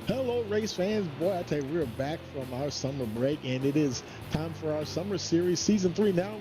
Hello, race fans. Boy, I tell you, we're back from our summer break, and it is time for our summer series, season 3. Now,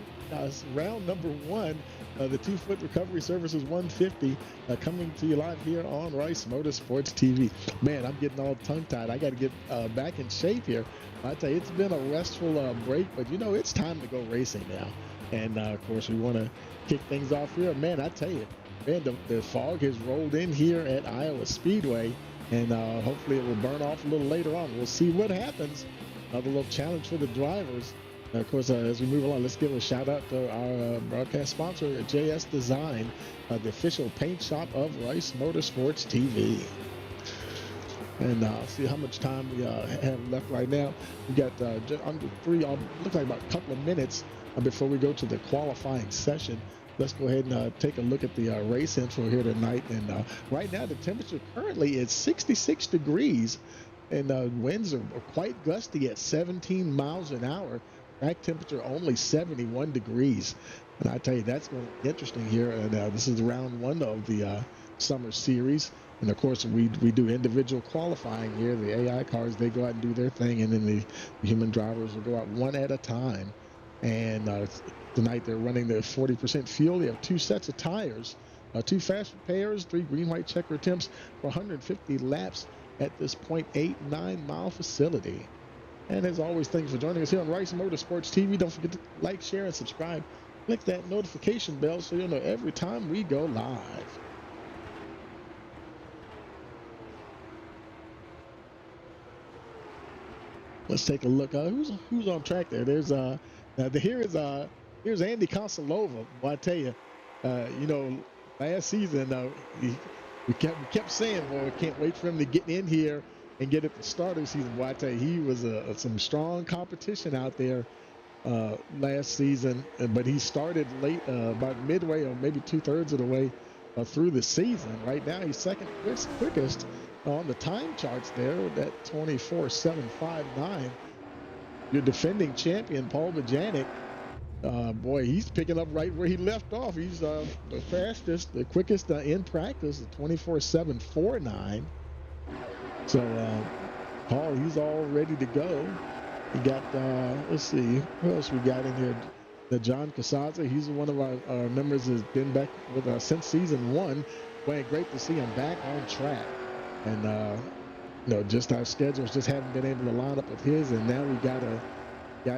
round number 1, the 2-foot recovery services 150, coming to you live here on Rice Motorsports TV. Man, I'm getting all tongue-tied. I got to get back in shape here. I tell you, it's been a restful break, but you know, it's time to go racing now. And of course, we want to kick things off here. Man, I tell you, man, the fog has rolled in here at Iowa Speedway, and hopefully it will burn off a little later on. We'll see what happens. Another little challenge for the drivers. Of course, as we move along, let's give a shout out to our broadcast sponsor, JS Design, the official paint shop of Rice Motorsports TV. And see how much time we have left right now. We got just under three, looks like about a couple of minutes before we go to the qualifying session. Let's go ahead and take a look at the race info here tonight. And right now, the temperature currently is 66 degrees, and winds are quite gusty at 17 miles an hour. Track temperature only 71 degrees. And I tell you, that's going to be interesting here. And this is round 1 of the summer series. And of course, we do individual qualifying here. The AI cars, they go out and do their thing, and then the human drivers will go out one at a time. And tonight they're running the 40% fuel. They have 2 sets of tires, 2 fast repairs, 3 green-white checker attempts for 150 laps at this 0.89 mile facility. And as always, thanks for joining us here on Rice Motorsports TV. Don't forget to like, share, and subscribe. Click that notification bell so you'll know every time we go live. Let's take a look. Who's on track there? There's here's Andy Konsalova. Well, I tell you, you know, last season we kept saying, boy, we can't wait for him to get in here and get at the start of the season. Well, I tell you, he was some strong competition out there last season, but he started late, about midway or maybe 2/3 of the way through the season. Right now, he's second quickest on the time charts there with that 24.759. Your defending champion, Paul Bajanic, boy, he's picking up right where he left off. He's the fastest, the quickest in practice, 24.749. So Paul, he's all ready to go. We got, let's see, who else we got in here? The John Casaza, he's one of our members has been back with us since season 1. Boy, great to see him back on track. And, you know, just our schedules just haven't been able to line up with his, and now we got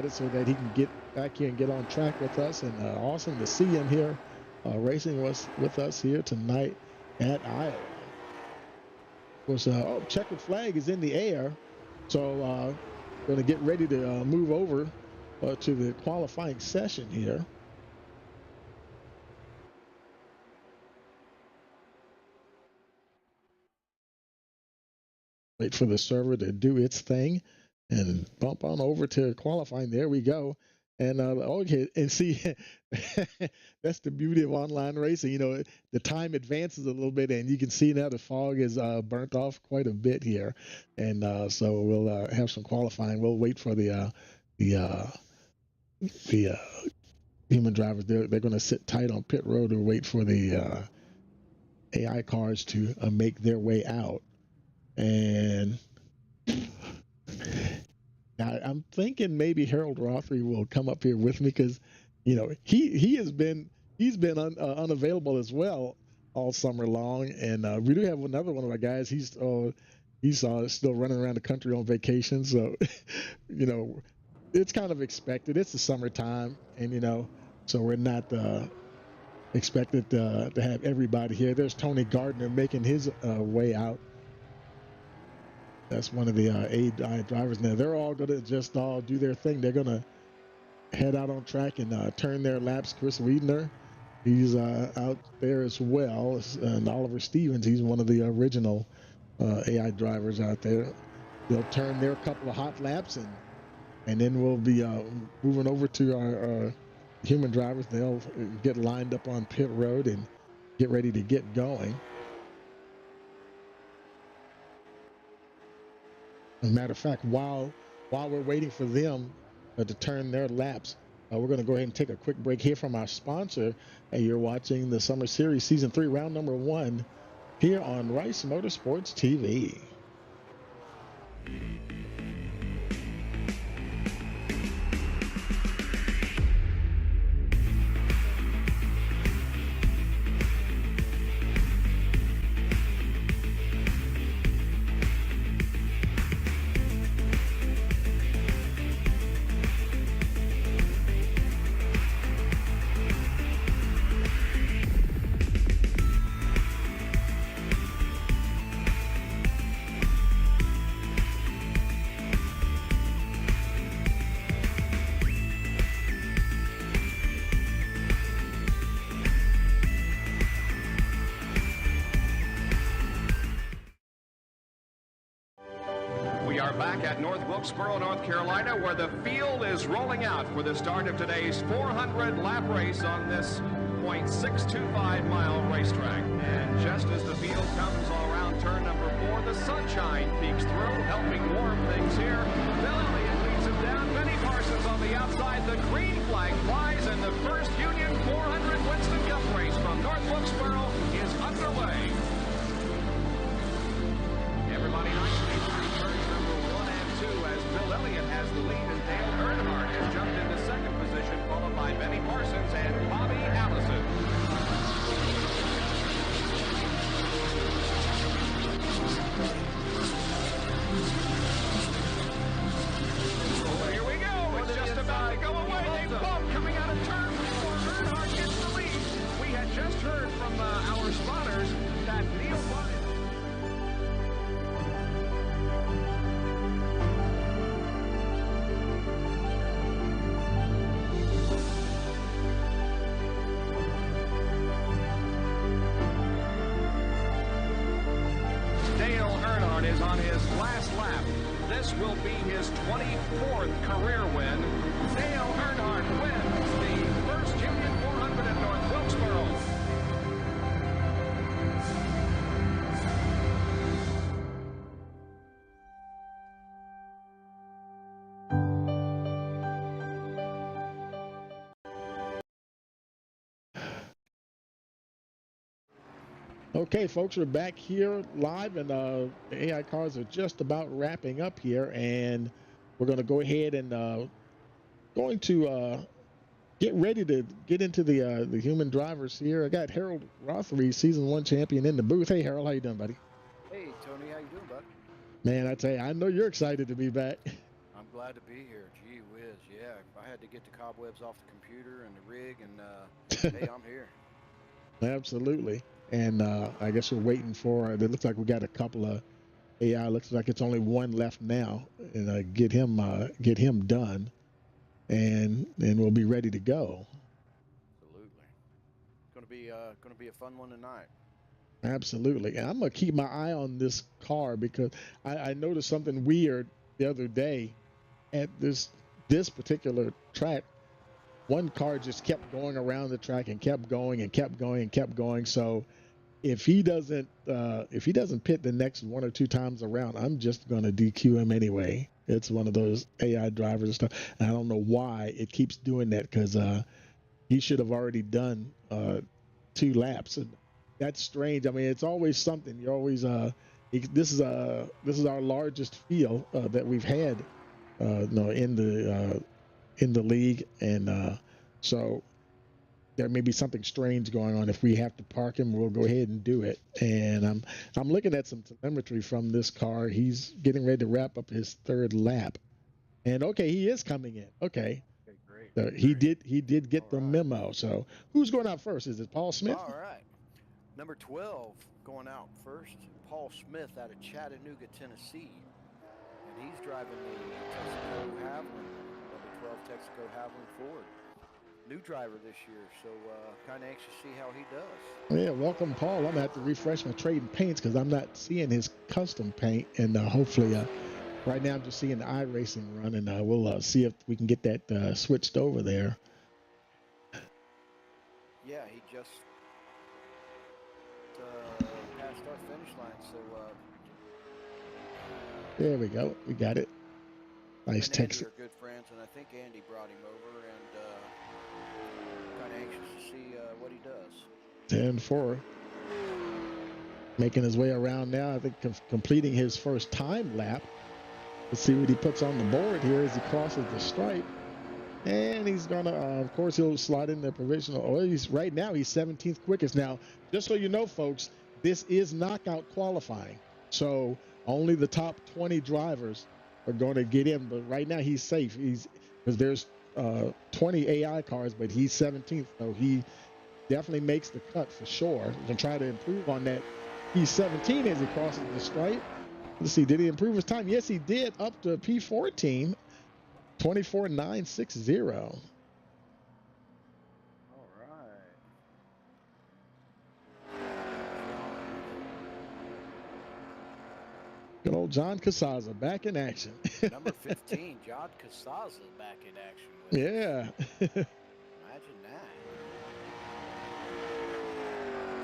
it so that he can get back here and get on track with us. And awesome to see him here racing with us here tonight at Iowa. Of course, checkered flag is in the air, so going to get ready to move over to the qualifying session here. Wait for the server to do its thing and bump on over to qualifying. There we go. And okay, and see, that's the beauty of online racing. You know, the time advances a little bit, and you can see now the fog is burnt off quite a bit here. And so we'll have some qualifying. We'll wait for the human drivers. They're going to sit tight on pit road and wait for the AI cars to make their way out. And now I'm thinking maybe Harold Rothery will come up here with me, because, you know, he's been unavailable as well all summer long. And we do have another one of our guys. He's still running around the country on vacation. So, you know, it's kind of expected. It's the summertime, and you know, so we're not expected to have everybody here. There's Tony Gardner making his way out. That's one of the AI drivers now. They're all going to just all do their thing. They're going to head out on track and turn their laps. Chris Wiedner, he's out there as well. And Oliver Stevens, he's one of the original AI drivers out there. They'll turn their couple of hot laps, and then we'll be moving over to our human drivers. They'll get lined up on pit road and get ready to get going. As a matter of fact, while we're waiting for them to turn their laps, we're going to go ahead and take a quick break here from our sponsor. And you're watching the Summer Series Season 3, Round Number 1, here on Rice Motorsports TV. We are back at North Wilkesboro, North Carolina, where the field is rolling out for the start of today's 400-lap race on this .625-mile racetrack. And just as the field comes all around turn number 4, the sunshine peeks through, helping warm things here. Bill Elliott leads him down. Benny Parsons on the outside. The green flag flies, and the first Union 400 Winston Cup race from North Wilkesboro is underway. Everybody nicely through turns number 1 and 2 as Bill Elliott has the lead, and Dale Earnhardt has jumped into second position, followed by Benny Parsons and Bobby Allison. Oh, here we go. It's just about to go away. They bump coming out of turn 4. Earnhardt gets the lead. We had just heard from our spotters that Neil Bonnet. Is on his last lap. This will be his 24th career win. Dale Earnhardt wins the first Union 400 at North Wilkesboro. Okay, folks, we're back here live, and the AI cars are just about wrapping up here, and we're going to go ahead and get ready to get into the human drivers here. I got Harold Rothery, Season 1 champion, in the booth. Hey, Harold, how you doing, buddy? Hey, Tony, how you doing, bud? Man, I tell you, I know you're excited to be back. I'm glad to be here. Gee whiz, yeah. I had to get the cobwebs off the computer and the rig, and hey, I'm here. Absolutely. And I guess we're waiting for, it looks like we got a couple of AI, looks like it's only one left now, and get him done, and we'll be ready to go. Absolutely. It's gonna be a fun one tonight. Absolutely. And I'm gonna keep my eye on this car, because I noticed something weird the other day at this particular track. One car just kept going around the track and kept going and kept going and kept going. So if he doesn't pit the next 1 or 2 times around, I'm just going to DQ him anyway. It's one of those AI drivers and stuff. And I don't know why it keeps doing that, because he should have already done 2 laps. And that's strange. I mean, it's always something. You're always this is our largest field that we've had in the league, and so there may be something strange going on. If we have to park him, we'll go ahead and do it. And I'm looking at some telemetry from this car. He's getting ready to wrap up his 3rd lap, and okay, he is coming in. Okay, great. So he did get the memo. So who's going out first? Is it Paul Smith? All right, number 12 going out first. Paul Smith out of Chattanooga, Tennessee, and he's driving the Texaco Haviland. 12 Texaco Haviland Ford. New driver this year, so kind of anxious to see how he does. Yeah, welcome, Paul. I'm going to have to refresh my trading paints, because I'm not seeing his custom paint, and hopefully right now I'm just seeing the iRacing run, and we'll see if we can get that switched over there. Yeah, he just passed our finish line, so there we go. We got it. Nice Texas. Andy are good friends, and I think Andy brought him over, and kind of anxious to see what he does. 10-4. Making his way around now. I think completing his first time lap. Let's see what he puts on the board here as he crosses the stripe. And he's gonna, of course, he'll slide in the provisional. Oh, he's right now he's 17th quickest. Now, just so you know, folks, this is knockout qualifying, so only the top 20 drivers are going to get in. But right now he's safe. He's because there's 20 AI cars, but he's 17th, so he definitely makes the cut for sure. We're gonna try to improve on that. He's 17 as he crosses the stripe. Let's see, did he improve his time? Yes, he did, up to P14. 24.960. All right. Good old John Casaza back in action. Number 15, John Casaza back in action with Yeah. Imagine that.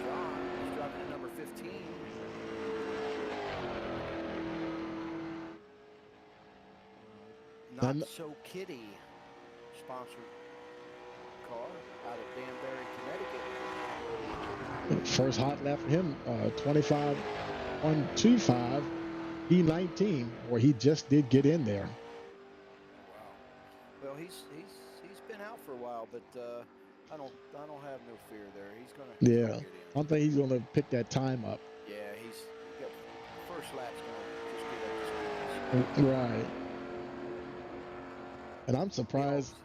John is driving at number 15. Not So Kitty sponsored car out of Danbury, Connecticut. First hot lap for him, 25.125, E19, where he just did get in there. Wow. Well, he's been out for a while, but I don't have no fear there. He's gonna get in. I don't think he's gonna pick that time up. Yeah, he's got first lap's gonna just get up to speed. Right. And I'm surprised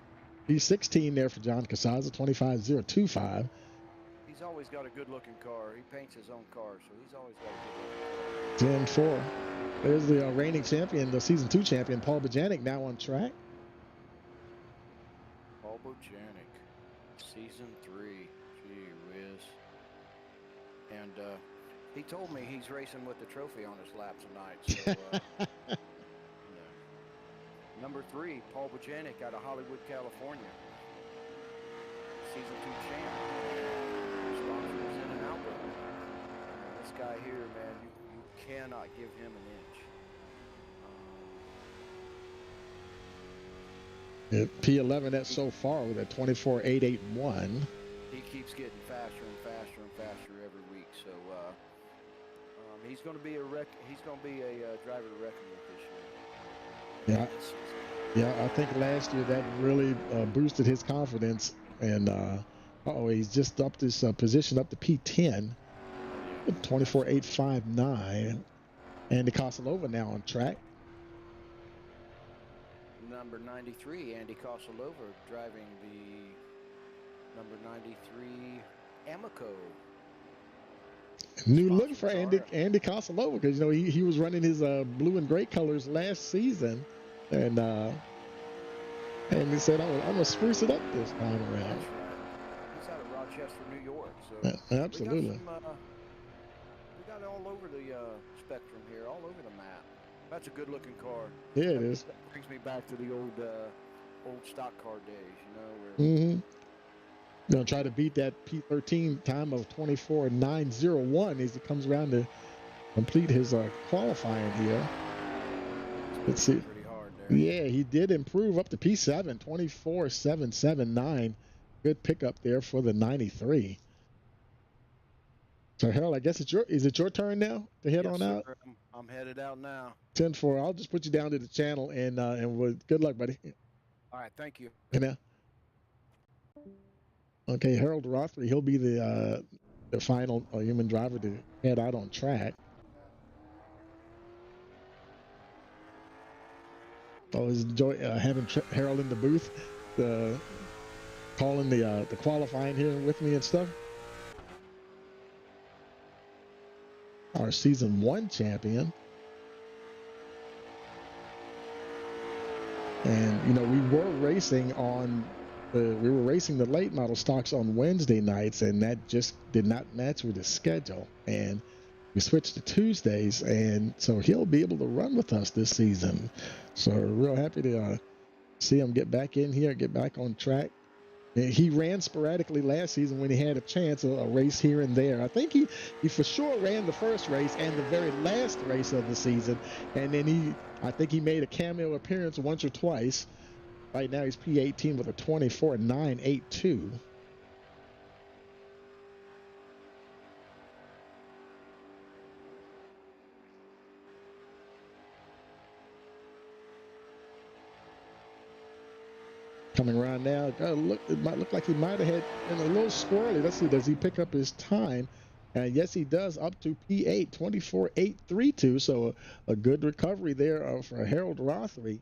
he's 16 there for John Casaza, 25.025. He's always got a good-looking car. He paints his own car, so he's always got a good-looking car. 10-4. There's the reigning champion, the season 2 champion, Paul Bojanic, now on track. Paul Bojanic, season 3. Gee whiz. And he told me he's racing with the trophy on his lap tonight. So, yeah. Number 3, Paul Bojanic out of Hollywood, California. Season 2 champ. Sponsors in and out. This guy here, man, you cannot give him an inch. P11 that's so far with a 24.881. He keeps getting faster and faster and faster every week. So he's going to be a driver to reckon with this year. Yeah. Yeah, I think last year that really boosted his confidence, and he's just up this position up to P10, 24.859. Andy Kosalova now on track. Number 93, Andy Kosalova driving the number 93 Amico. New look for Andy Kosalova, because he was running his blue and gray colors last season. And he said, I'm going to spruce it up this time around. That's right. He's out of Rochester, New York. So absolutely. We got all over the spectrum here, all over the map. That's a good-looking car. Yeah, it is. That brings me back to the old stock car days, where... Mm-hmm. Going to try to beat that P13 time of 24.901 as he comes around to complete his qualifying here. Let's see. Yeah, he did improve up to P7, 24.779. Good pickup there for the 93. So Harold, I guess is it your turn now to head on out? Sir. I'm headed out now. 10-4. I'll just put you down to the channel and good luck, buddy. All right, thank you. Okay, Harold Rothery, he'll be the final human driver to head out on track. Always enjoy having Harold in the booth, calling the qualifying here with me and stuff. Our season 1 champion. And we were racing the late model stocks on Wednesday nights, and that just did not match with his schedule. And we switched to Tuesdays, and so he'll be able to run with us this season. So we're real happy to see him get back in here, get back on track. And he ran sporadically last season when he had a chance, a race here and there. I think he for sure ran the first race and the very last race of the season. And then I think he made a cameo appearance once or twice. Right now he's P18 with a 24.982. Coming around now. Look, it might look like he might have had been a little squirrely. Let's see, does he pick up his time? And yes, he does, up to P8, 24.832. So a good recovery there for Harold Rothery.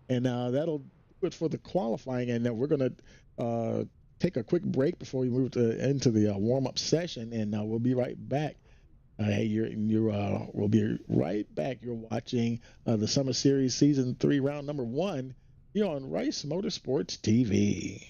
And that'll do it for the qualifying. And we're going to take a quick break before we move into the warm-up session. And we'll be right back. Hey, we'll be right back. You're watching the Summer Series Season 3, round number 1. You're on Rice Motorsports TV.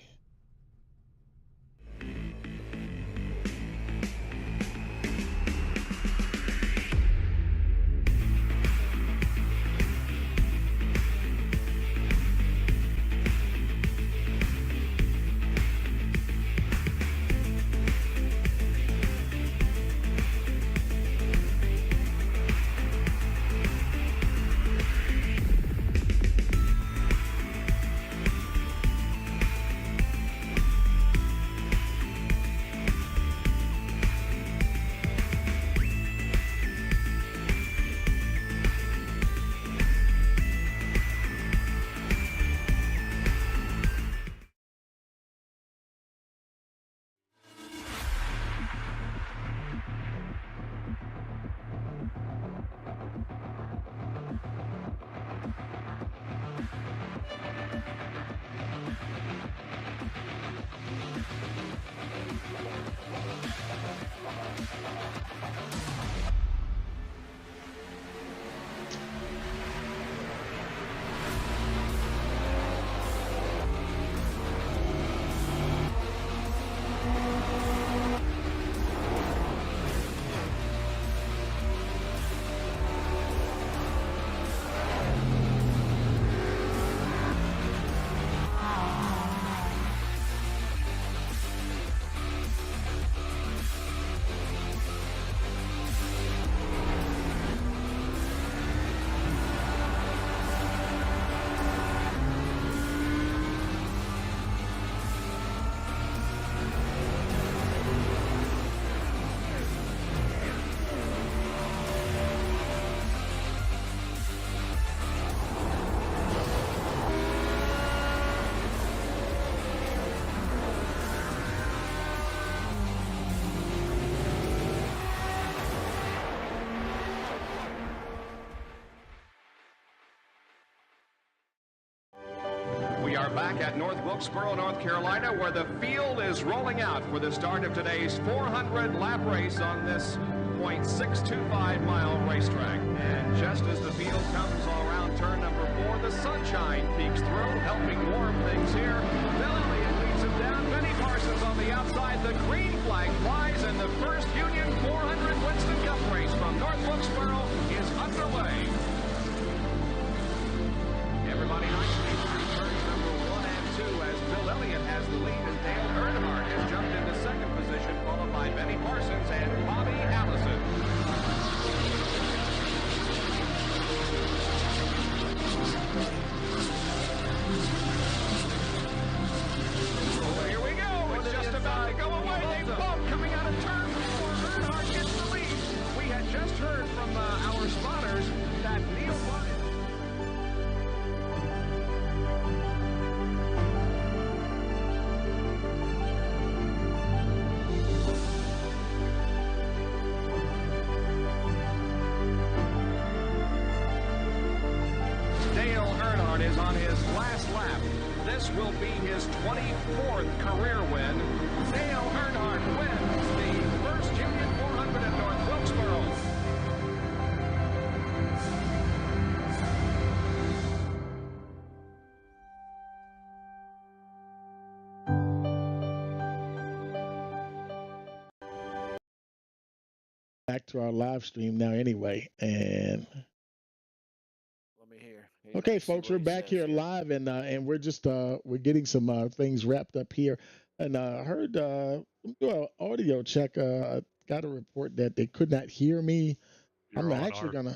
We are back at North Wilkesboro, North Carolina, where the field is rolling out for the start of today's 400-lap race on this .625-mile racetrack. And just as the field comes around turn number 4, the sunshine peeks through, helping warm things here. Bill Elliott leads him down. Benny Parsons on the outside. The green flag flies, and the first Union 400 Winston Cup race from North Wilkesboro is underway. Everybody nicely through turns number 1 and 2 as Bill Elliott has the lead and Dale Earnhardt has jumped into second position, followed by Benny Parsons and Bobby Allison. So here we go. It's just about to go away. They both coming out of turn 4. Earnhardt gets the lead. We had just heard from our spotters that Neil Bonnett. Is on his last lap. This will be his 24th career win. Dale Earnhardt wins the first Union 400 at North Wilkesboro. Back to our live stream now anyway. And okay, folks, we're back here live, and we're just we're getting some things wrapped up here, and heard do an audio check. Got a report that they could not hear me. I'm actually gonna.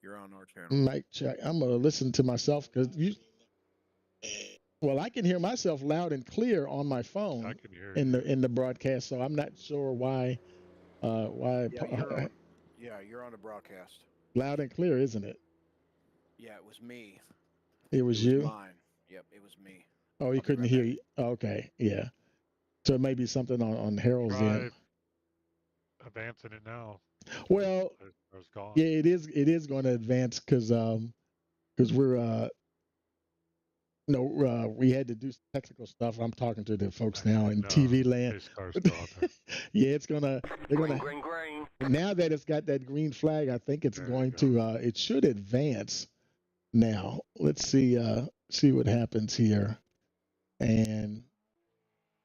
You're on our channel. Mic check. I'm gonna listen to myself because you. Well, I can hear myself loud and clear on my phone. I can hear in the broadcast, so I'm not sure why. Yeah, you're on the broadcast. Loud and clear, isn't it? Yeah, it was me. It was you? Mine. Yep, it was me. Oh, he I'll be couldn't right hear back. you. Okay, yeah. So it may be something on Harold's Try end. advancing it now. Well, I was gone. yeah, it is going to advance because we're no, we had to do some technical stuff. I'm talking to the folks now in TV land. Pace car's still out there. Yeah, they're gonna Green. now that it's got that green flag, I think it's There you going go. to it should advance now. Let's see what happens here and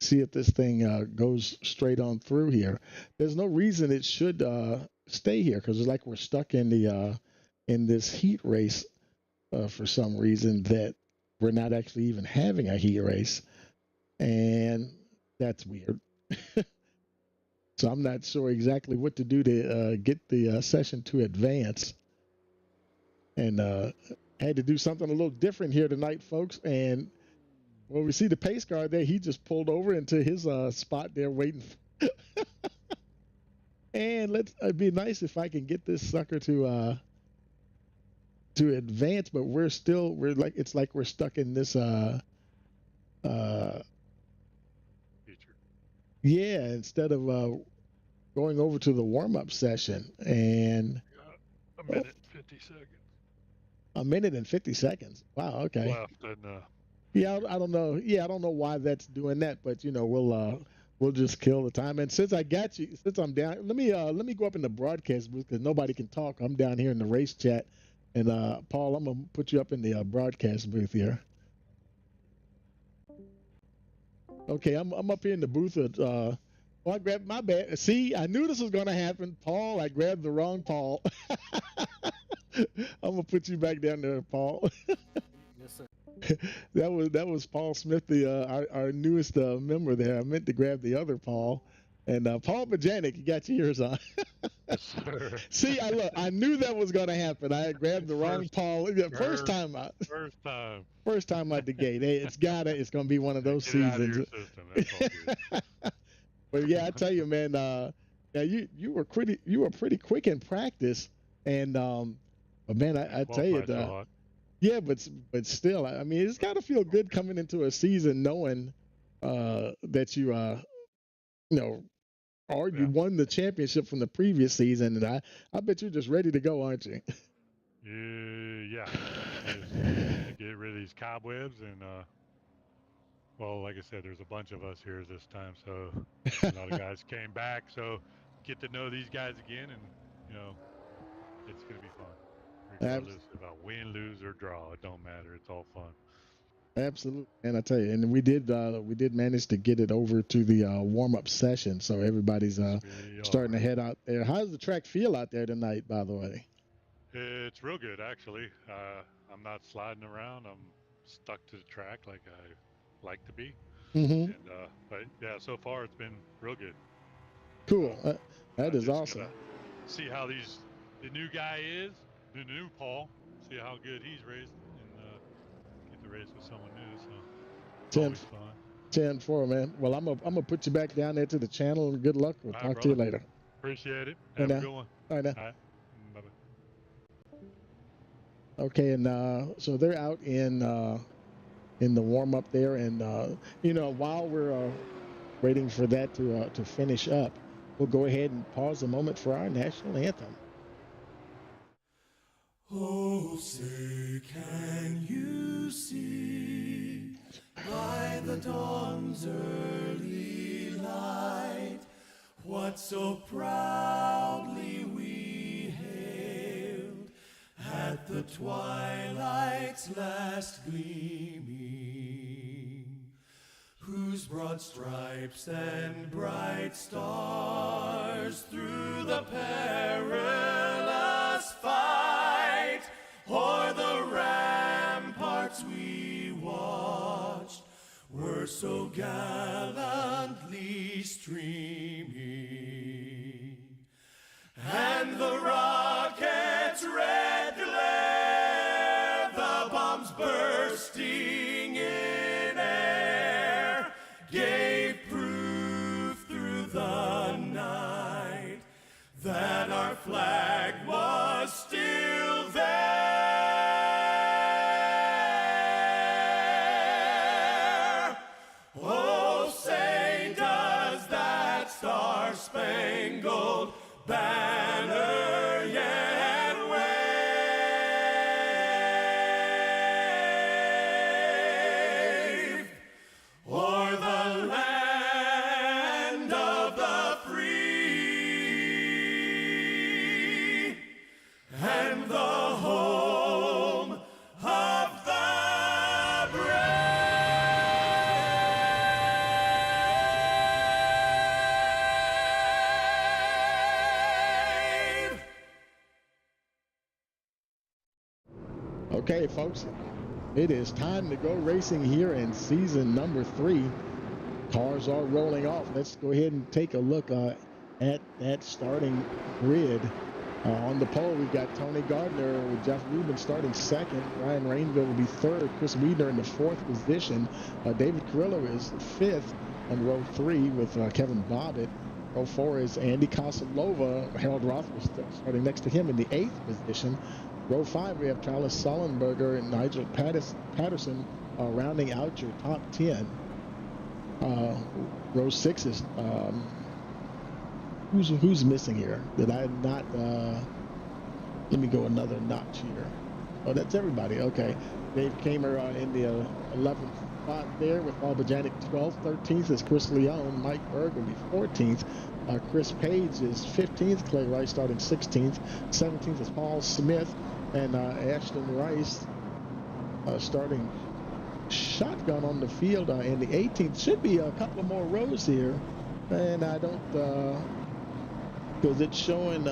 see if this thing goes straight on through here. There's no reason it should stay here because it's like we're stuck in this heat race for some reason that we're not actually even having a heat race, and that's weird. So I'm not sure exactly what to do to get the session to advance, and had to do something a little different here tonight, folks. And when we see the pace car there, he just pulled over into his spot there waiting. And it'd be nice if I can get this sucker to advance, but we're it's like we're stuck in this Feature. yeah, instead of going over to the warm-up session. And A minute and 50 seconds. a minute and 50 seconds. Wow, okay. Left and Yeah, I don't know. Yeah, I don't know why that's doing that, but we'll just kill the time. And since I got you, since I'm down, let me go up in the broadcast booth because nobody can talk. I'm down here in the race chat, and Paul, I'm gonna put you up in the broadcast booth here. Okay, I'm up here in the booth at. Oh, I grabbed my bad. See, I knew this was gonna happen, Paul. I grabbed the wrong Paul. I'm gonna put you back down there, Paul. Yes, sir. that was Paul Smith, our newest member there. I meant to grab the other Paul, and Paul Bajanic, you got yours on. yes, sir. See, I knew that was going to happen. I grabbed the wrong Paul. First time out. First time out the gate. Hey, it's going to be one of those Get it out of seasons. your system. That's all good. But yeah, I tell you, man. Yeah, you were pretty quick in practice, and but man, I tell you, yeah, but still, I mean, it's got to feel good coming into a season knowing that you you won the championship from the previous season, and I bet you're just ready to go, aren't you? Yeah. Just get rid of these cobwebs and well, like I said, there's a bunch of us here this time, so a lot of guys came back, so get to know these guys again, and it's gonna be fun. Regardless if I win, lose, or draw, it don't matter. It's all fun. Absolutely, and I tell you, and we did manage to get it over to the warm-up session, so everybody's starting to head out there. How does the track feel out there tonight, by the way? It's real good, actually. I'm not sliding around. I'm stuck to the track like I like to be. Mm-hmm. And, but yeah, so far it's been real good. Cool. That is awesome. See how the new guy is, the new Paul. See how good he's raced, and get to race with someone new. So always fun. 10-4, man. Well, I'm gonna put you back down there to the channel. Good luck. We'll talk to you later. Appreciate it. Have a good one. All right, now. All right. Bye-bye. Okay, and so they're out in the warm up there, and while we're waiting for that to finish up, we'll go ahead and pause a moment for our national anthem. Oh, say can you see by the dawn's early light what so proudly we hailed at the twilight's last gleaming, whose broad stripes and bright stars through the perilous fight o'er the ramparts we watched were so gallantly streaming, and the rocket's red glare, the bombs bursting in air, gave proof through the night that our flag was still there. Star-Spangled Banner yet wave, o'er the land of the free and the home of the brave. Okay, folks, it is time to go racing here in season number 3. Cars are rolling off. Let's go ahead and take a look at that starting grid. On the pole, we've got Tony Gardner with Jeff Rubin starting second. Ryan Rainville will be third. Chris Wiedner in the 4th position. David Carrillo is 5th on row 3 with Kevin Bobbitt. Row 4 is Andy Kosalova. Harold Roth was starting next to him in the 8th position. Row 5, we have Charles Sullenberger and Nigel Patterson rounding out your top 10. Row 6 is who's missing here? Did I not? Let me go another notch here. Oh, that's everybody. Okay, Dave Kamer in the 11th spot there with Paul Bajanic 12th. 13th is Chris Leone. Mike Berg will be 14th. Chris Page is 15th. Clay Rice starting 16th. 17th is Paul Smith. And Ashton Rice starting shotgun on the field in the 18th. Should be a couple of more rows here. And I don't, because it's showing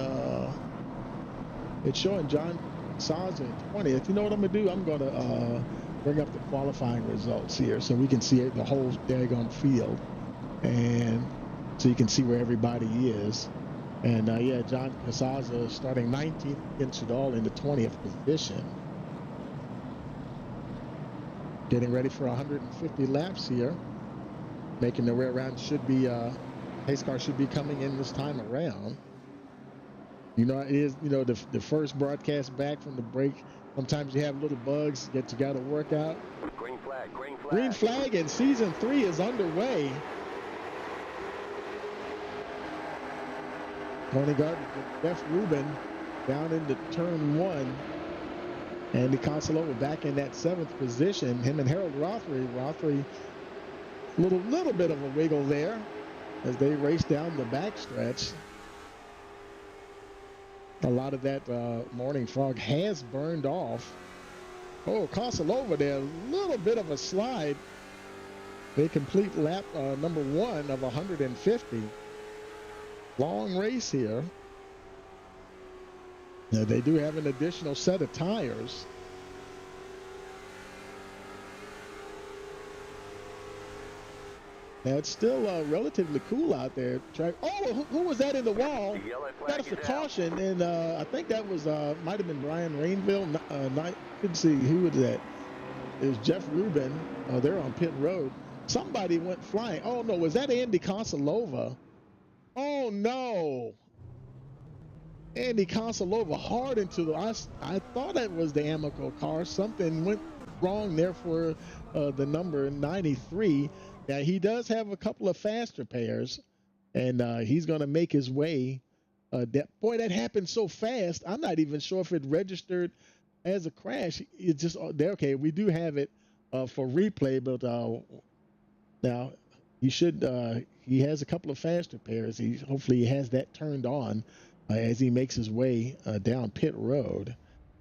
John Saza at 20th. You know what I'm going to do? I'm going to bring up the qualifying results here so we can see the whole daggone field. And so you can see where everybody is. And yeah, John Casaza starting 19th against it all in the 20th position. Getting ready for 150 laps here. Making their way around. Should be, pace car should be coming in this time around. You know, it is, you know, the first broadcast back from the break. Sometimes you have little bugs that you got to work out. Green flag, green flag. Green flag, and season 3 is underway. Tony Gardner, Jeff Rubin down into turn 1. Andy Consolova back in that 7th position. Him and Harold Rothery. Rothery, little bit of a wiggle there as they race down the backstretch. A lot of that morning fog has burned off. Oh, Consolova there, a little bit of a slide. They complete lap number 1 of 150. Long race here. Now they do have an additional set of tires. Now it's still relatively cool out there. Oh, who was that in the wall? That is for caution, and I think that was might have been Brian Rainville. Couldn't see who was that. It was Jeff Rubin. They're on pit road. Somebody went flying. Oh no, was that Andy Consolova? Oh no! Andy Consolova hard into the. I thought it was the Amoco car. Something went wrong there for the number 93. Now he does have a couple of faster pairs, and he's going to make his way. Boy, that happened so fast. I'm not even sure if it registered as a crash. It's just okay. We do have it for replay, but now he should. He has a couple of faster pairs. Hopefully he has that turned on as he makes his way down pit road.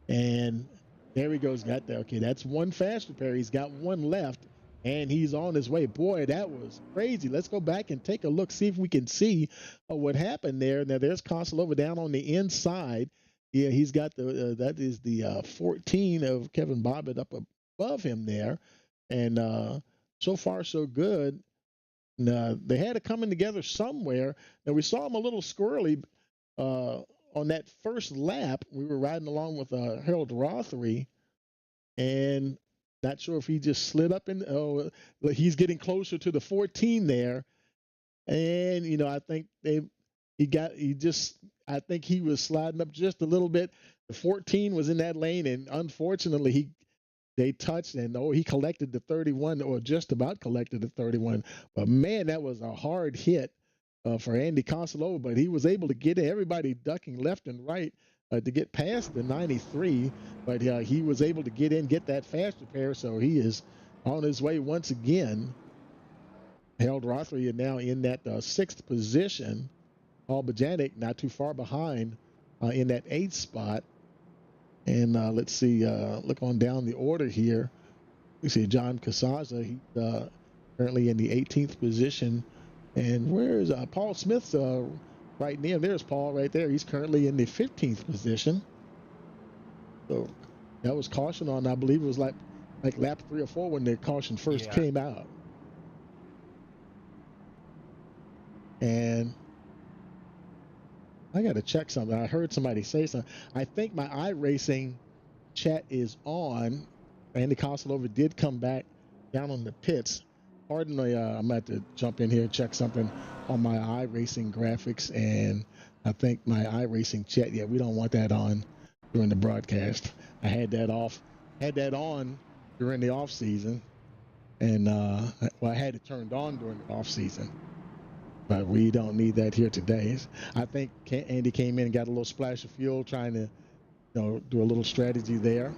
And there he goes. Got there. Okay, that's one faster pair. He's got one left, and he's on his way. Boy, that was crazy. Let's go back and take a look, see if we can see what happened there. Now there's Consolova down on the inside. Yeah, he's got the that is the 14 of Kevin Bobbitt up above him there. And so far so good. Now, they had it coming together somewhere. Now, we saw him a little squirrely on that first lap. We were riding along with Harold Rothery, and not sure if he just slid up in. Oh, he's getting closer to the 14 there. And, you know, I think I think he was sliding up just a little bit. The 14 was in that lane, and unfortunately, they touched, and he collected the 31, or just about collected the 31. But man, that was a hard hit for Andy Consolova, but he was able to get everybody ducking left and right to get past the 93, but he was able to get in, get that fast repair, so he is on his way once again. Harold Rothery now in that 6th position. Paul Bajanic not too far behind in that 8th spot. And let's see, look on down the order here. We see John Casaza, he's currently in the 18th position. And where's Paul Smith's right near? There's Paul right there. He's currently in the 15th position. So that was caution on, I believe it was like lap 3 or 4 when the caution first came out. And I got to check something. I heard somebody say something. I think my iRacing chat is on. Andy Consolova did come back down on the pits. Pardon me, I'm about to jump in here and check something on my iRacing graphics. And I think my iRacing chat, we don't want that on during the broadcast. I had that on during the off season. And I had it turned on during the off season. But we don't need that here today. I think Andy came in and got a little splash of fuel, trying to, do a little strategy there.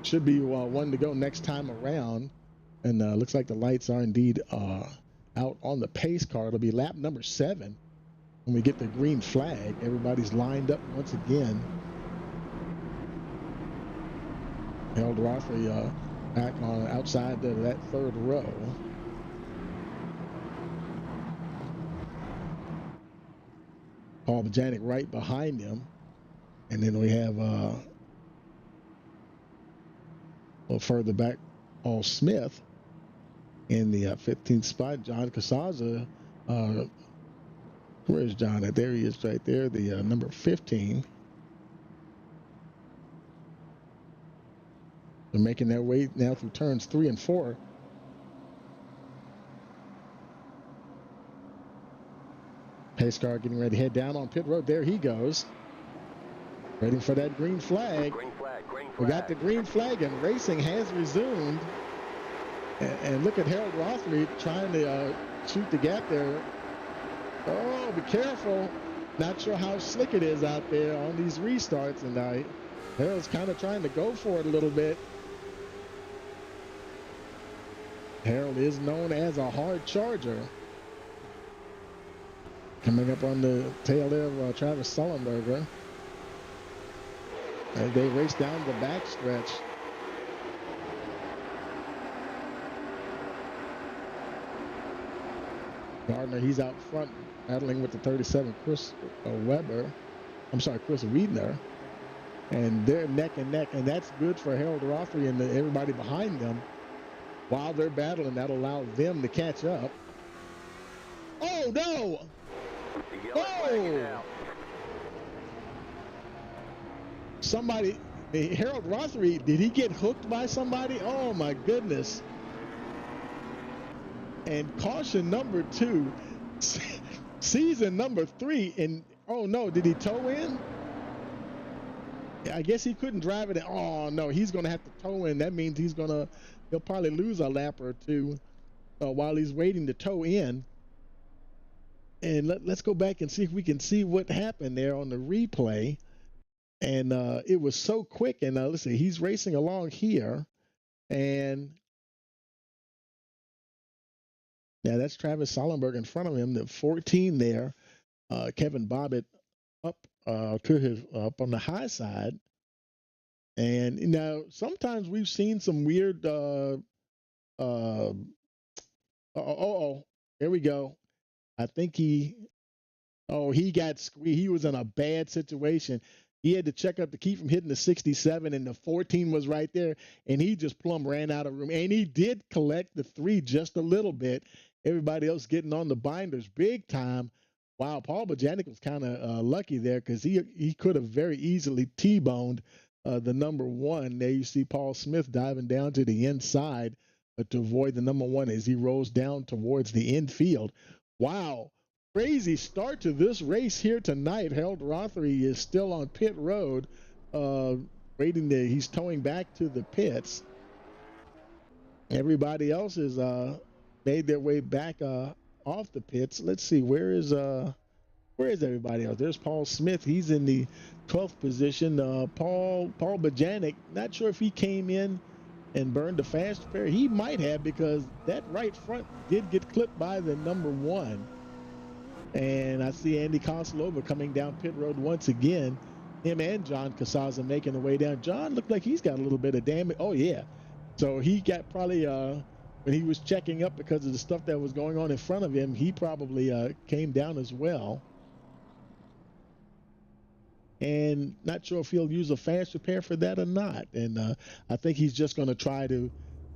Should be one to go next time around. And looks like the lights are indeed out on the pace car. It'll be lap number 7 when we get the green flag. Everybody's lined up once again. Harold Rothery back on outside of that 3rd row. Paul Bajanic right behind him. And then we have a little further back, Paul Smith in the 15th spot. John Casaza, where's John at? There he is right there, the number 15. They're making their way now through turns 3 and 4. Pace car getting ready to head down on pit road. There he goes. Waiting for that green flag. Green flag. We got the green flag and racing has resumed. And look at Harold Rothery trying to shoot the gap there. Oh, be careful. Not sure how slick it is out there on these restarts. And Harold's kind of trying to go for it a little bit. Harold is known as a hard charger. Coming up on the tail there of Travis Sullenberger as they race down the backstretch. Gardner, he's out front battling with the 37 Chris Wiedner. And they're neck and neck, and that's good for Harold Rothery and everybody behind them. While they're battling, that'll allow them to catch up. Oh, no! Oh! Somebody, Harold Rothery, did he get hooked by somebody? Oh my goodness. And caution number 2, season number 3, and oh no, did he toe in? I guess he couldn't drive it. Oh no, he's gonna have to toe in. That means he'll probably lose a lap or 2 while he's waiting to toe in. And let's go back and see if we can see what happened there on the replay. And it was so quick. And let's see, he's racing along here. And now that's Travis Sullenberger in front of him, the 14 there. Kevin Bobbitt up up on the high side. And sometimes we've seen some weird here we go. I think he got squeezed. He was in a bad situation. He had to check up to keep from hitting the 67, and the 14 was right there, and he just plumb ran out of room. And he did collect the 3 just a little bit. Everybody else getting on the binders big time. Wow, Paul Bajanic was kind of lucky there because he could have very easily T-boned the number 1. There you see Paul Smith diving down to the inside to avoid the number 1 as he rolls down towards the infield. Wow, crazy start to this race here tonight. Harold Rothery is still on pit road, he's towing back to the pits. Everybody else is made their way back off the pits. Let's see, where is everybody else? There's Paul Smith. He's in the 12th position. Paul Bajanic, not sure if he came in and burned the fast repair. He might have, because that right front did get clipped by the number 1. And I see Andy Konsalova coming down pit road once again. Him and John Casaza making the way down. John looked like he's got a little bit of damage. Oh, yeah. So he got probably, when he was checking up because of the stuff that was going on in front of him, he probably came down as well. And not sure if he'll use a fast repair for that or not. And I think he's just going to try to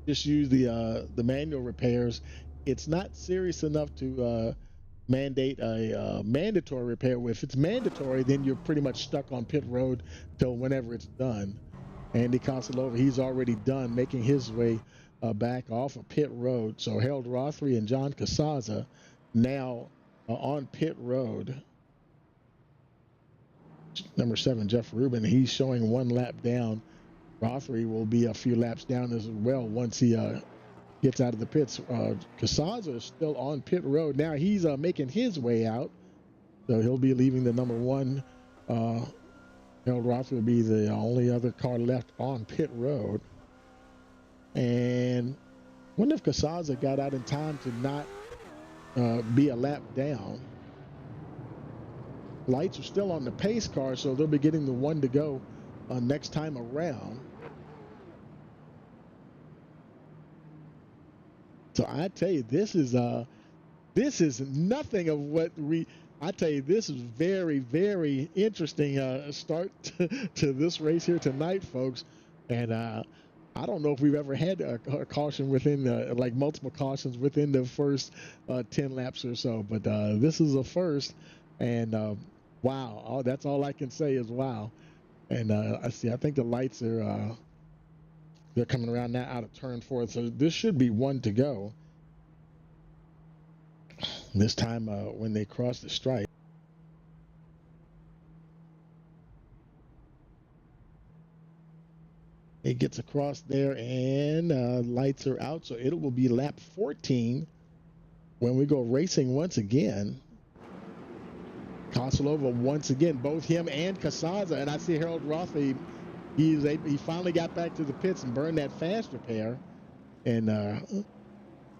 just use the manual repairs. It's not serious enough to mandate a mandatory repair. If it's mandatory, then you're pretty much stuck on pit road till whenever it's done. Andy Konsalova, he's already done making his way back off of pit road. So Harold Rothery and John Casaza now on pit road. Number 7, Jeff Rubin, he's showing 1 lap down. Rothery will be a few laps down as well once he gets out of the pits. Casaza is still on pit road. Now he's making his way out. So he'll be leaving the number 1. Harold Rothery will be the only other car left on pit road. And I wonder if Casaza got out in time to not be a lap down. Lights are still on the pace car, so they'll be getting the 1 to go next time around. So I tell you, this is nothing of what I tell you, this is very, very interesting start to this race here tonight, folks. And I don't know if we've ever had a caution within like multiple cautions within the first 10 laps or so, but this is a first. And wow, that's all I can say is wow. And I think the lights are they're coming around now out of turn 4, so this should be 1 to go this time when they cross the stripe. It gets across there, and lights are out, so it will be lap 14 when we go racing once again. Konsalova once again, both him and Casaza, and I see Harold Rothery, he finally got back to the pits and burned that fast repair. And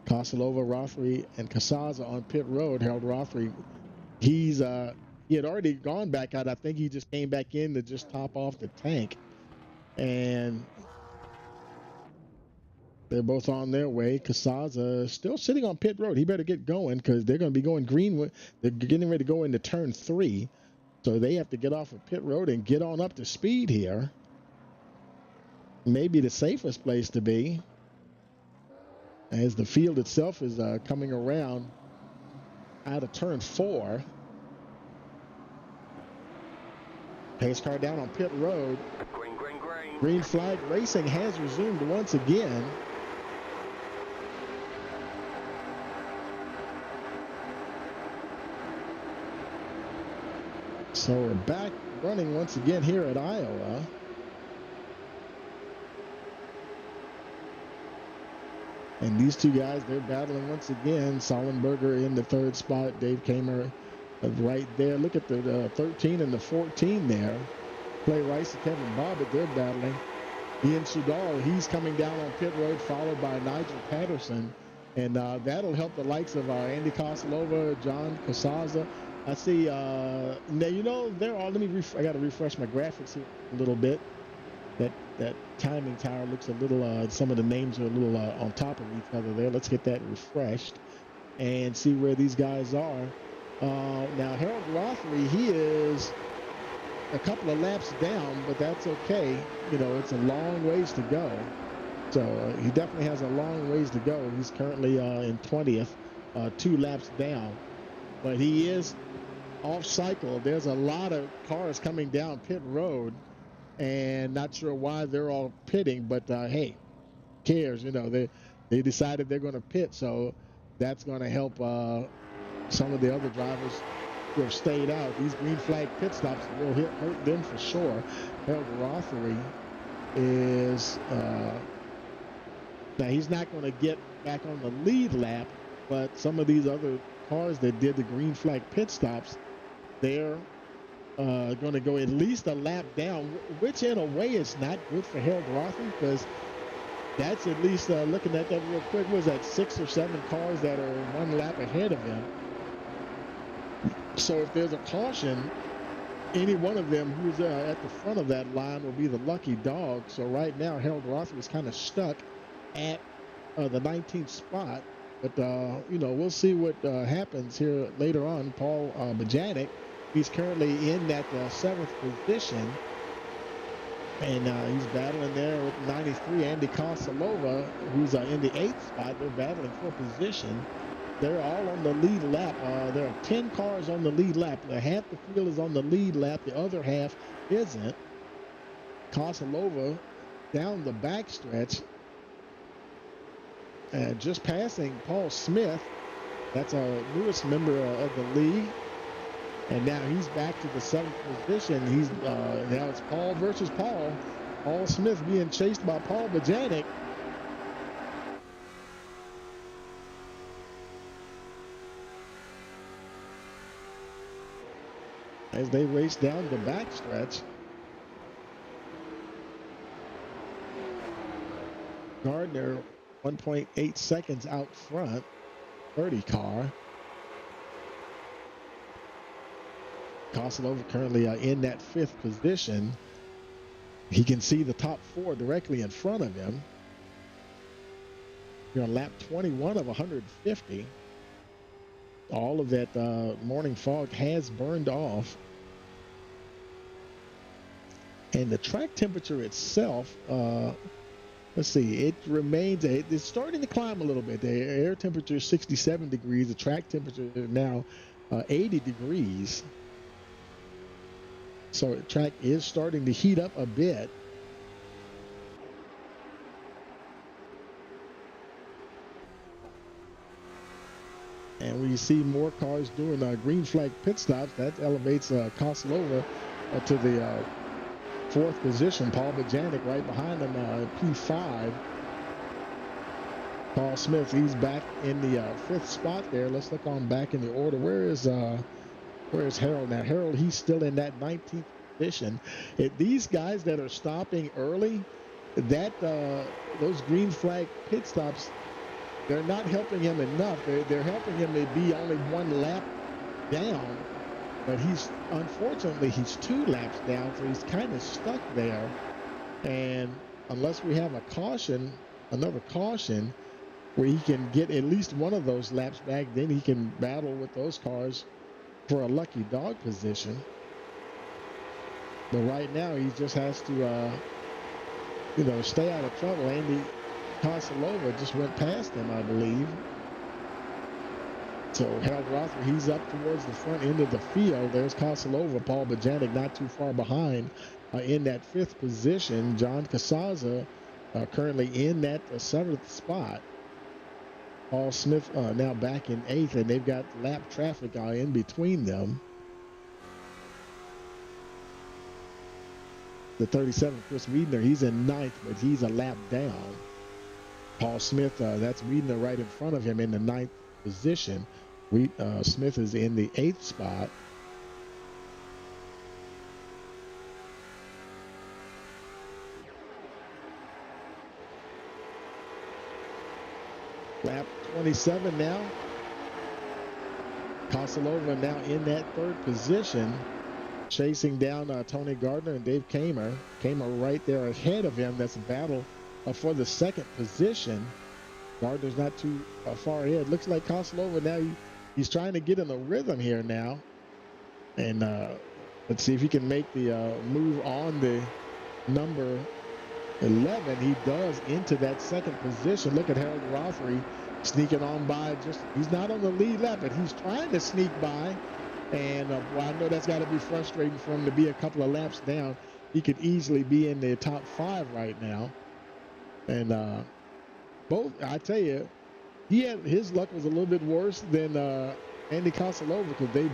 Konsalova, Rothery, and Casaza on pit road. Harold Rothery, he had already gone back out. I think he just came back in to just top off the tank. And they're both on their way. Casaza still sitting on pit road. He better get going because they're going to be going green. They're getting ready to go into turn 3. So they have to get off of pit road and get on up to speed here. Maybe the safest place to be, as the field itself is coming around out of turn 4. Pace car down on pit road. Green, green, green. Green flag racing has resumed once again. So we're back running once again here at Iowa. And these two guys, they're battling once again. Sollenberger in the 3rd spot. Dave Kamer right there. Look at the 13 and the 14 there. Clay Rice and Kevin Bobbitt, they're battling. Ian Sudal, he's coming down on pit road, followed by Nigel Patterson. And that'll help the likes of Andy Konsalova, John Casaza. I see, now, you know, they're all, I got to refresh my graphics here a little bit. That timing tower looks a little, some of the names are a little on top of each other there. Let's get that refreshed and see where these guys are. Now, Harold Rothery, he is a couple of laps down, but that's okay. You know, it's a long ways to go. So he definitely has a long ways to go. He's currently in 20th, 2 laps down. But he is off cycle. There's a lot of cars coming down pit road, and not sure why they're all pitting, but hey, cares, you know, they decided they're going to pit, so that's going to help some of the other drivers who have stayed out. These green flag pit stops will hurt them for sure. Harold Rothery is now he's not going to get back on the lead lap, but some of these other cars that did the green flag pit stops, they're going to go at least a lap down, which in a way is not good for Harold Rothman, because that's at least, looking at that real quick, was that 6 or 7 cars that are 1 lap ahead of him. So if there's a caution, any one of them who's at the front of that line will be the lucky dog. So right now, Harold Rothman is kind of stuck at the 19th spot. But, you know, we'll see what happens here later on. Paul Bajanic, he's currently in that 7th position. And he's battling there with 93. Andy Kosalova, who's in the 8th spot. They're battling for position. They're all on the lead lap. There are 10 cars on the lead lap. Half the field is on the lead lap. The other half isn't. Kosalova down the backstretch. Just passing Paul Smith. That's our newest member of the league. And now he's back to the 7th position. He's now it's Paul versus Paul. Paul Smith being chased by Paul Bajanic. As they race down the backstretch. Gardner 1.8 seconds out front. 30 car. Kosalova currently in that 5th position. He can see the top 4 directly in front of him. You're on lap 21 of 150. All of that morning fog has burned off. And the track temperature itself, let's see, it remains, it's starting to climb a little bit. The air temperature is 67 degrees. The track temperature is now 80 degrees. So the track is starting to heat up a bit. And we see more cars doing green flag pit stops. That elevates Kosalova to the 4th position. Paul Bajanic right behind him, P5. Paul Smith, he's back in the 5th spot there. Let's look on back in the order. Where is Harold now? Harold, he's still in that 19th position. These guys that are stopping early, that those green flag pit stops, they're not helping him enough. They're helping him to be only 1 lap down, but unfortunately he's 2 laps down, so he's kind of stuck there. And unless we have a caution, another caution, where he can get at least one of those laps back, then he can battle with those cars for a lucky dog position. But right now he just has to, you know, stay out of trouble. Andy Kosalova just went past him, I believe. So Harold Rothman, he's up towards the front end of the field. There's Kosalova. Paul Bajanic not too far behind in that 5th position. John Casaza currently in that 7th spot. Paul Smith now back in 8th, and they've got lap traffic in between them. The 37, Chris Wiedner, he's in 9th, but he's a lap down. Paul Smith, that's Wiedner right in front of him in the 9th position. Smith is in the 8th spot. Lap 27 now. Kosalova now in that 3rd position, chasing down Tony Gardner and Dave Kamer. Kamer right there ahead of him. That's a battle for the 2nd position. Gardner's not too far ahead. Looks like Kosalova now, he's trying to get in the rhythm here now. And let's see if he can make the move on the number 11. He does into that 2nd position. Look at Harold Rothery sneaking on by. He's not on the lead lap, but he's trying to sneak by. And well, I know that's got to be frustrating for him to be a couple of laps down. He could easily be in the top 5 right now. And both, I tell you, his luck was a little bit worse than Andy Kosalova, because they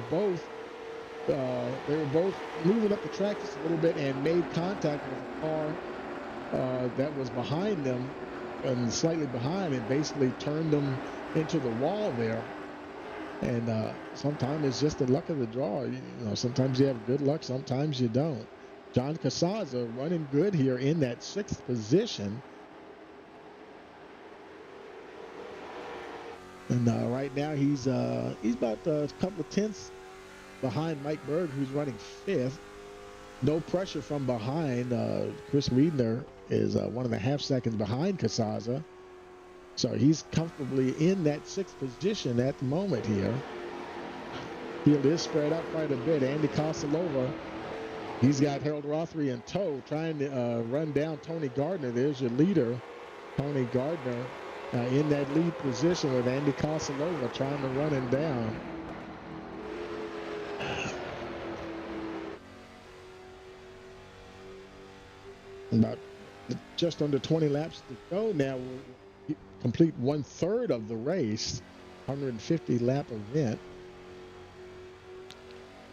were both moving up the track just a little bit and made contact with a car that was behind them and slightly behind, and basically turned them into the wall there. And sometimes it's just the luck of the draw. You know, sometimes you have good luck, sometimes you don't. John Casaza running good here in that 6th position. And right now he's about a couple of tenths behind Mike Berg, who's running 5th. No pressure from behind. Chris Wiedner is 1.5 seconds behind Casaza. So he's comfortably in that 6th position at the moment here. Field is spread out quite a bit. Andy Kosilova, he's got Harold Rothery in tow, trying to run down Tony Gardner. There's your leader, Tony Gardner, in that lead position with Andy Kosilova trying to run him down. About just under 20 laps to go now. We'll complete 1/3 of the race, 150 lap event.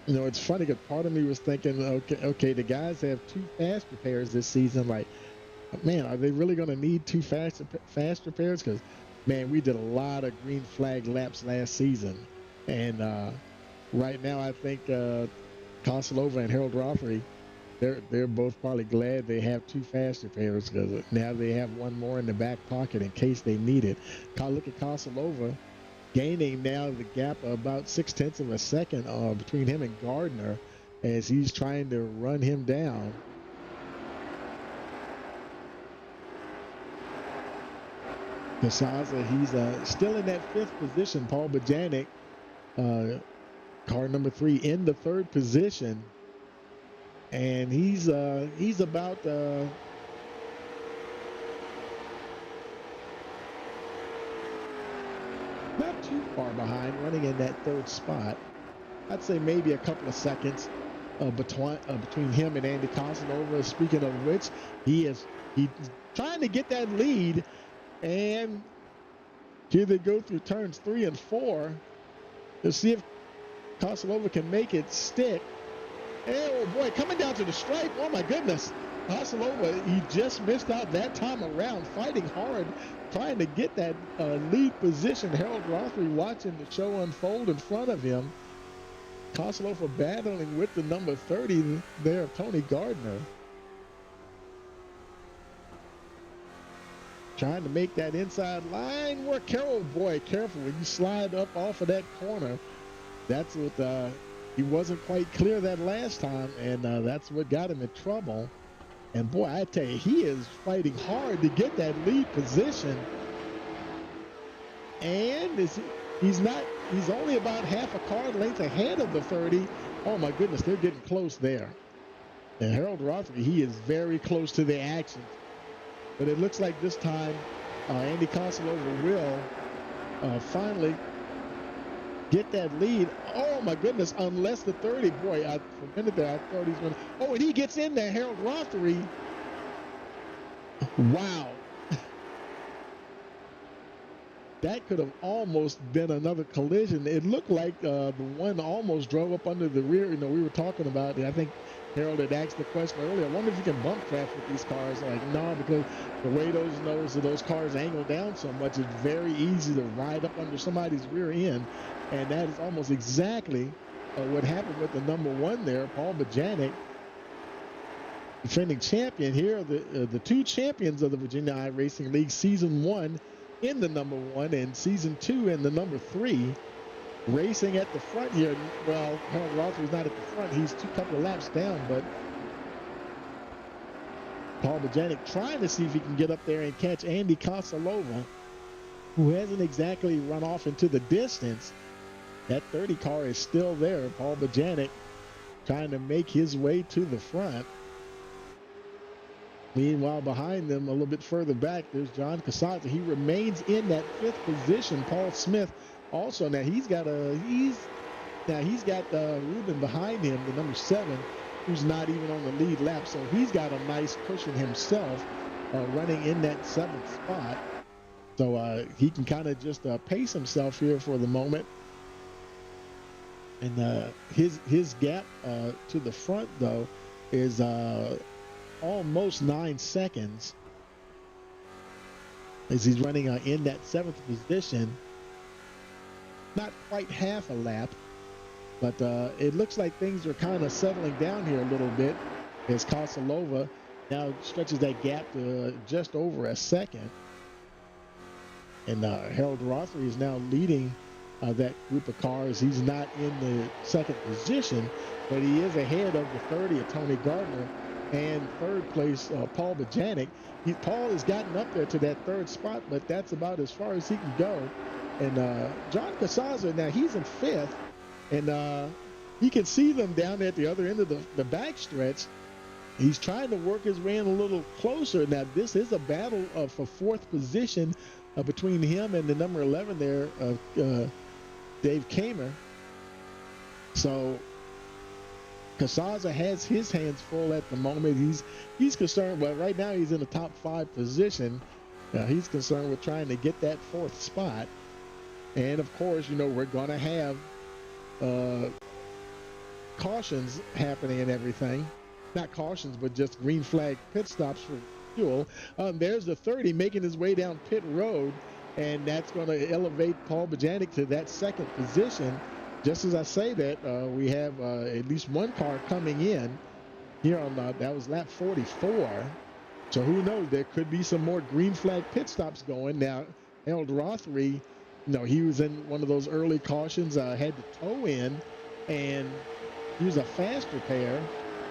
You know, it's funny because part of me was thinking, okay, the guys have 2 faster pairs this season. Like, man, are they really going to need 2 faster pairs? Because, man, we did a lot of green flag laps last season. And right now I think Kosilova and Harold Rothery, they're both probably glad they have 2 faster pairs because now they have one more in the back pocket in case they need it. Look at Kosilova gaining now the gap of about 0.6 of a second between him and Gardner as he's trying to run him down. Casaza, he's still in that 5th position. Paul Bajanic, car number 3, in the 3rd position. And he's about not too far behind, running in that 3rd spot. I'd say maybe a couple of seconds between him and Andy Kosilova. Speaking of which, he's trying to get that lead, and here they go through turns 3 and 4. Let's see if Kosilova can make it stick. Oh boy, coming down to the stripe. Oh my goodness. Kosilova, he just missed out that time around, fighting hard, trying to get that lead position. Harold Rothery watching the show unfold in front of him. Kosilova battling with the number 30 there, Tony Gardner. Trying to make that inside line work. Carroll, boy, careful when you slide up off of that corner. That's what he wasn't quite clear that last time, and that's what got him in trouble. And boy, I tell you, he is fighting hard to get that lead position. And he's only about half a car length ahead of the 30. Oh my goodness, they're getting close there. And Harold Rothery, he is very close to the action. But it looks like this time Andy Kosilova will finally get that lead. Oh my goodness, unless the 30, boy, for a minute there I thought he's going to. Oh, and he gets in there, Harold Rothery. Wow. That could have almost been another collision. It looked like the one almost drove up under the rear. You know, we were talking about it. I think Harold had asked the question earlier, I wonder if you can bump traffic with these cars. Like, no, because the way those cars angle down so much, it's very easy to ride up under somebody's rear end. And that is almost exactly what happened with the number 1 there, Paul Bajanic, defending champion here, the 2 champions of the Virginia iRacing League, Season 1 in the number 1 and Season 2 in the number 3. Racing at the front here. Well, Harold Rothery's not at the front. He's a couple of laps down, but Paul Bajanic trying to see if he can get up there and catch Andy Kosilova, who hasn't exactly run off into the distance. That 30 car is still there. Paul Bajanic trying to make his way to the front. Meanwhile, behind them, a little bit further back, there's John Casaza. He remains in that 5th position. Paul Smith also, now he's got Ruben behind him, the number 7, who's not even on the lead lap. So he's got a nice cushion himself, running in that 7th spot. So he can kind of just pace himself here for the moment. And his gap to the front, though, is almost 9 seconds as he's running in that 7th position. not quite half a lap, but it looks like things are kind of settling down here a little bit as Kosalova now stretches that gap to just over a second. And Harold Rothery is now leading that group of cars. He's not in the second position, but he is ahead of the 30 of Tony Gardner and third place Paul Bajanic. Paul has gotten up there to that third spot, but that's about as far as he can go. And John Casazza, now he's in fifth, and you can see them down there at the other end of the backstretch. He's trying to work his way in a little closer. Now, this is a battle for fourth position between him and the number 11 there, Dave Kamer. So Casazza has his hands full at the moment. He's concerned, well, right now he's in the top 5 position. He's concerned with trying to get that fourth spot. And, of course, you know, we're going to have cautions happening and everything. Not cautions, but just green flag pit stops for fuel. There's the 30 making his way down pit road, and that's going to elevate Paul Bajanic to that second position. Just as I say that, we have at least one car coming in here on that was lap 44. So who knows? There could be some more green flag pit stops going. Now, Harold Rothery, you know, he was in one of those early cautions, had to tow in, and he was a faster pair.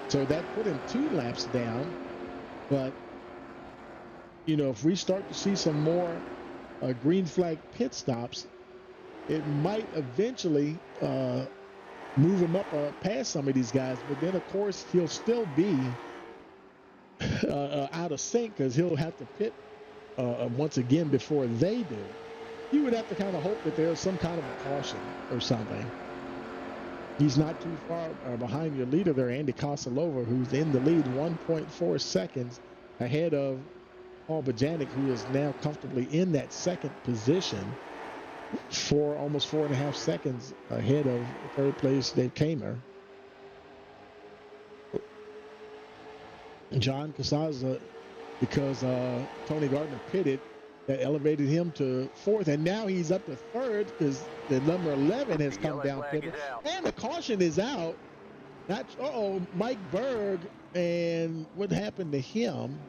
So that put him 2 laps down. But, you know, if we start to see some more green flag pit stops, it might eventually move him up past some of these guys. But then, of course, he'll still be out of sync because he'll have to pit once again before they do. You would have to kind of hope that there's some kind of a caution or something. He's not too far behind your leader there, Andy Kosalova, who's in the lead 1.4 seconds ahead of Paul Bajanic, who is now comfortably in that second position for almost 4.5 seconds ahead of third place Dave Kamer. John Casazza, because Tony Gardner pitted, that elevated him to fourth, and now he's up to third because the number 11 has come down pit, and the caution is out. Mike Berg, and what happened to him?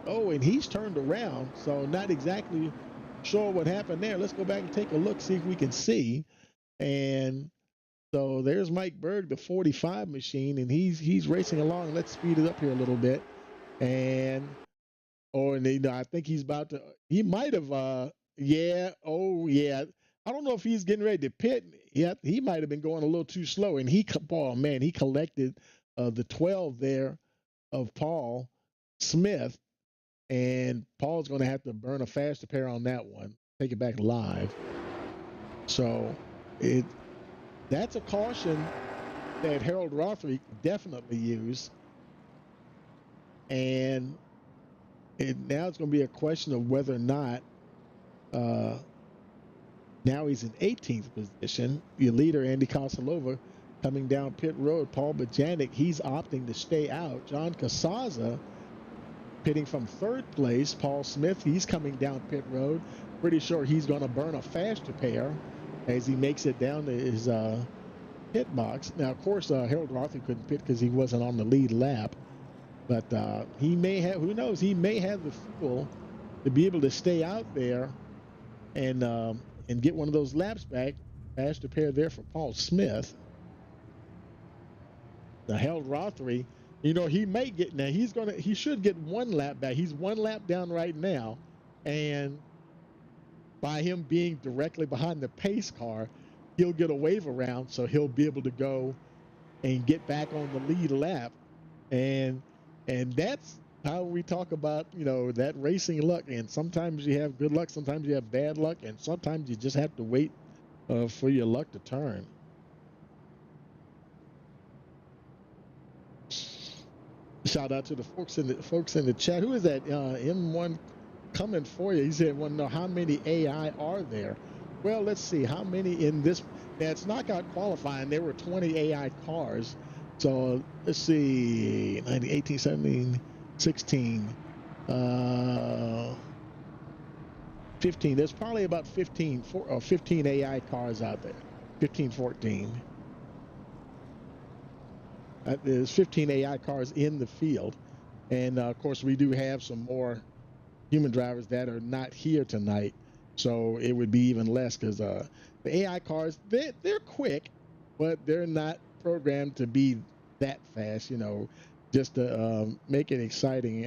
Oh, and he's turned around, so not exactly sure what happened there. Let's go back and take a look, see if we can see. And so there's Mike Berg, the 45 machine, and he's racing along. Let's speed it up here a little bit. And I think he's about to, he might have, I don't know if he's getting ready to pit. Yeah, he might have been going a little too slow, and he collected the 12 there of Paul Smith, and Paul's going to have to burn a faster pair on that one, take it back live. So that's a caution that Harold Rothery definitely used. And now it's going to be a question of whether or not now he's in 18th position. Your leader, Andy Kosalova, coming down pit road. Paul Bajanic, he's opting to stay out. John Casazza pitting from third place. Paul Smith, he's coming down pit road. Pretty sure he's going to burn a faster pair as he makes it down to his pit box. Now, of course, Harold Rothery couldn't pit because he wasn't on the lead lap. But he may have, who knows, he may have the fuel to be able to stay out there and get one of those laps back. Faster pair there for Paul Smith. Now, Harold Rothery, you know, he may get, now he should get 1 lap back. He's 1 lap down right now. And by him being directly behind the pace car, he'll get a wave around, so he'll be able to go and get back on the lead lap. And that's how we talk about, you know, that racing luck. And sometimes you have good luck, sometimes you have bad luck, and sometimes you just have to wait for your luck to turn. Shout out to the folks in the chat. Who is that? M1 coming for you. He said, "Want to know how many AI are there?" Well, let's see how many in this. Now, it's knockout qualifying. There were 20 AI cars. So let's see, 19, 18, 17, 16, 15. There's probably about 15 AI cars out there. 15, 14. There's 15 AI cars in the field. And of course, we do have some more human drivers that are not here tonight. So it would be even less because the AI cars, they're quick, but they're not programmed to be that fast, you know, just to make it exciting.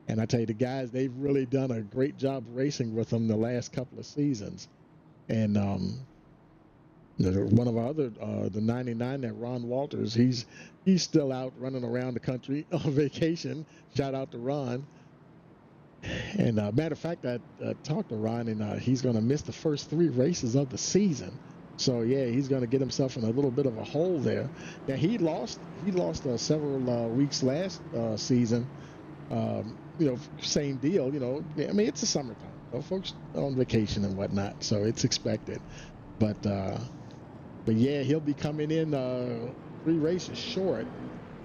And I tell you, the guys, they've really done a great job racing with them the last couple of seasons. And one of our other, the 99, that Ron Walters, he's still out running around the country on vacation. Shout out to Ron. And matter of fact, I talked to Ron, and he's going to miss the first 3 races of the season. So yeah, he's going to get himself in a little bit of a hole there. Now he lost several weeks last season. You know, same deal. You know, I mean, it's the summertime. You know, folks on vacation and whatnot, so it's expected. But yeah, he'll be coming in 3 races short.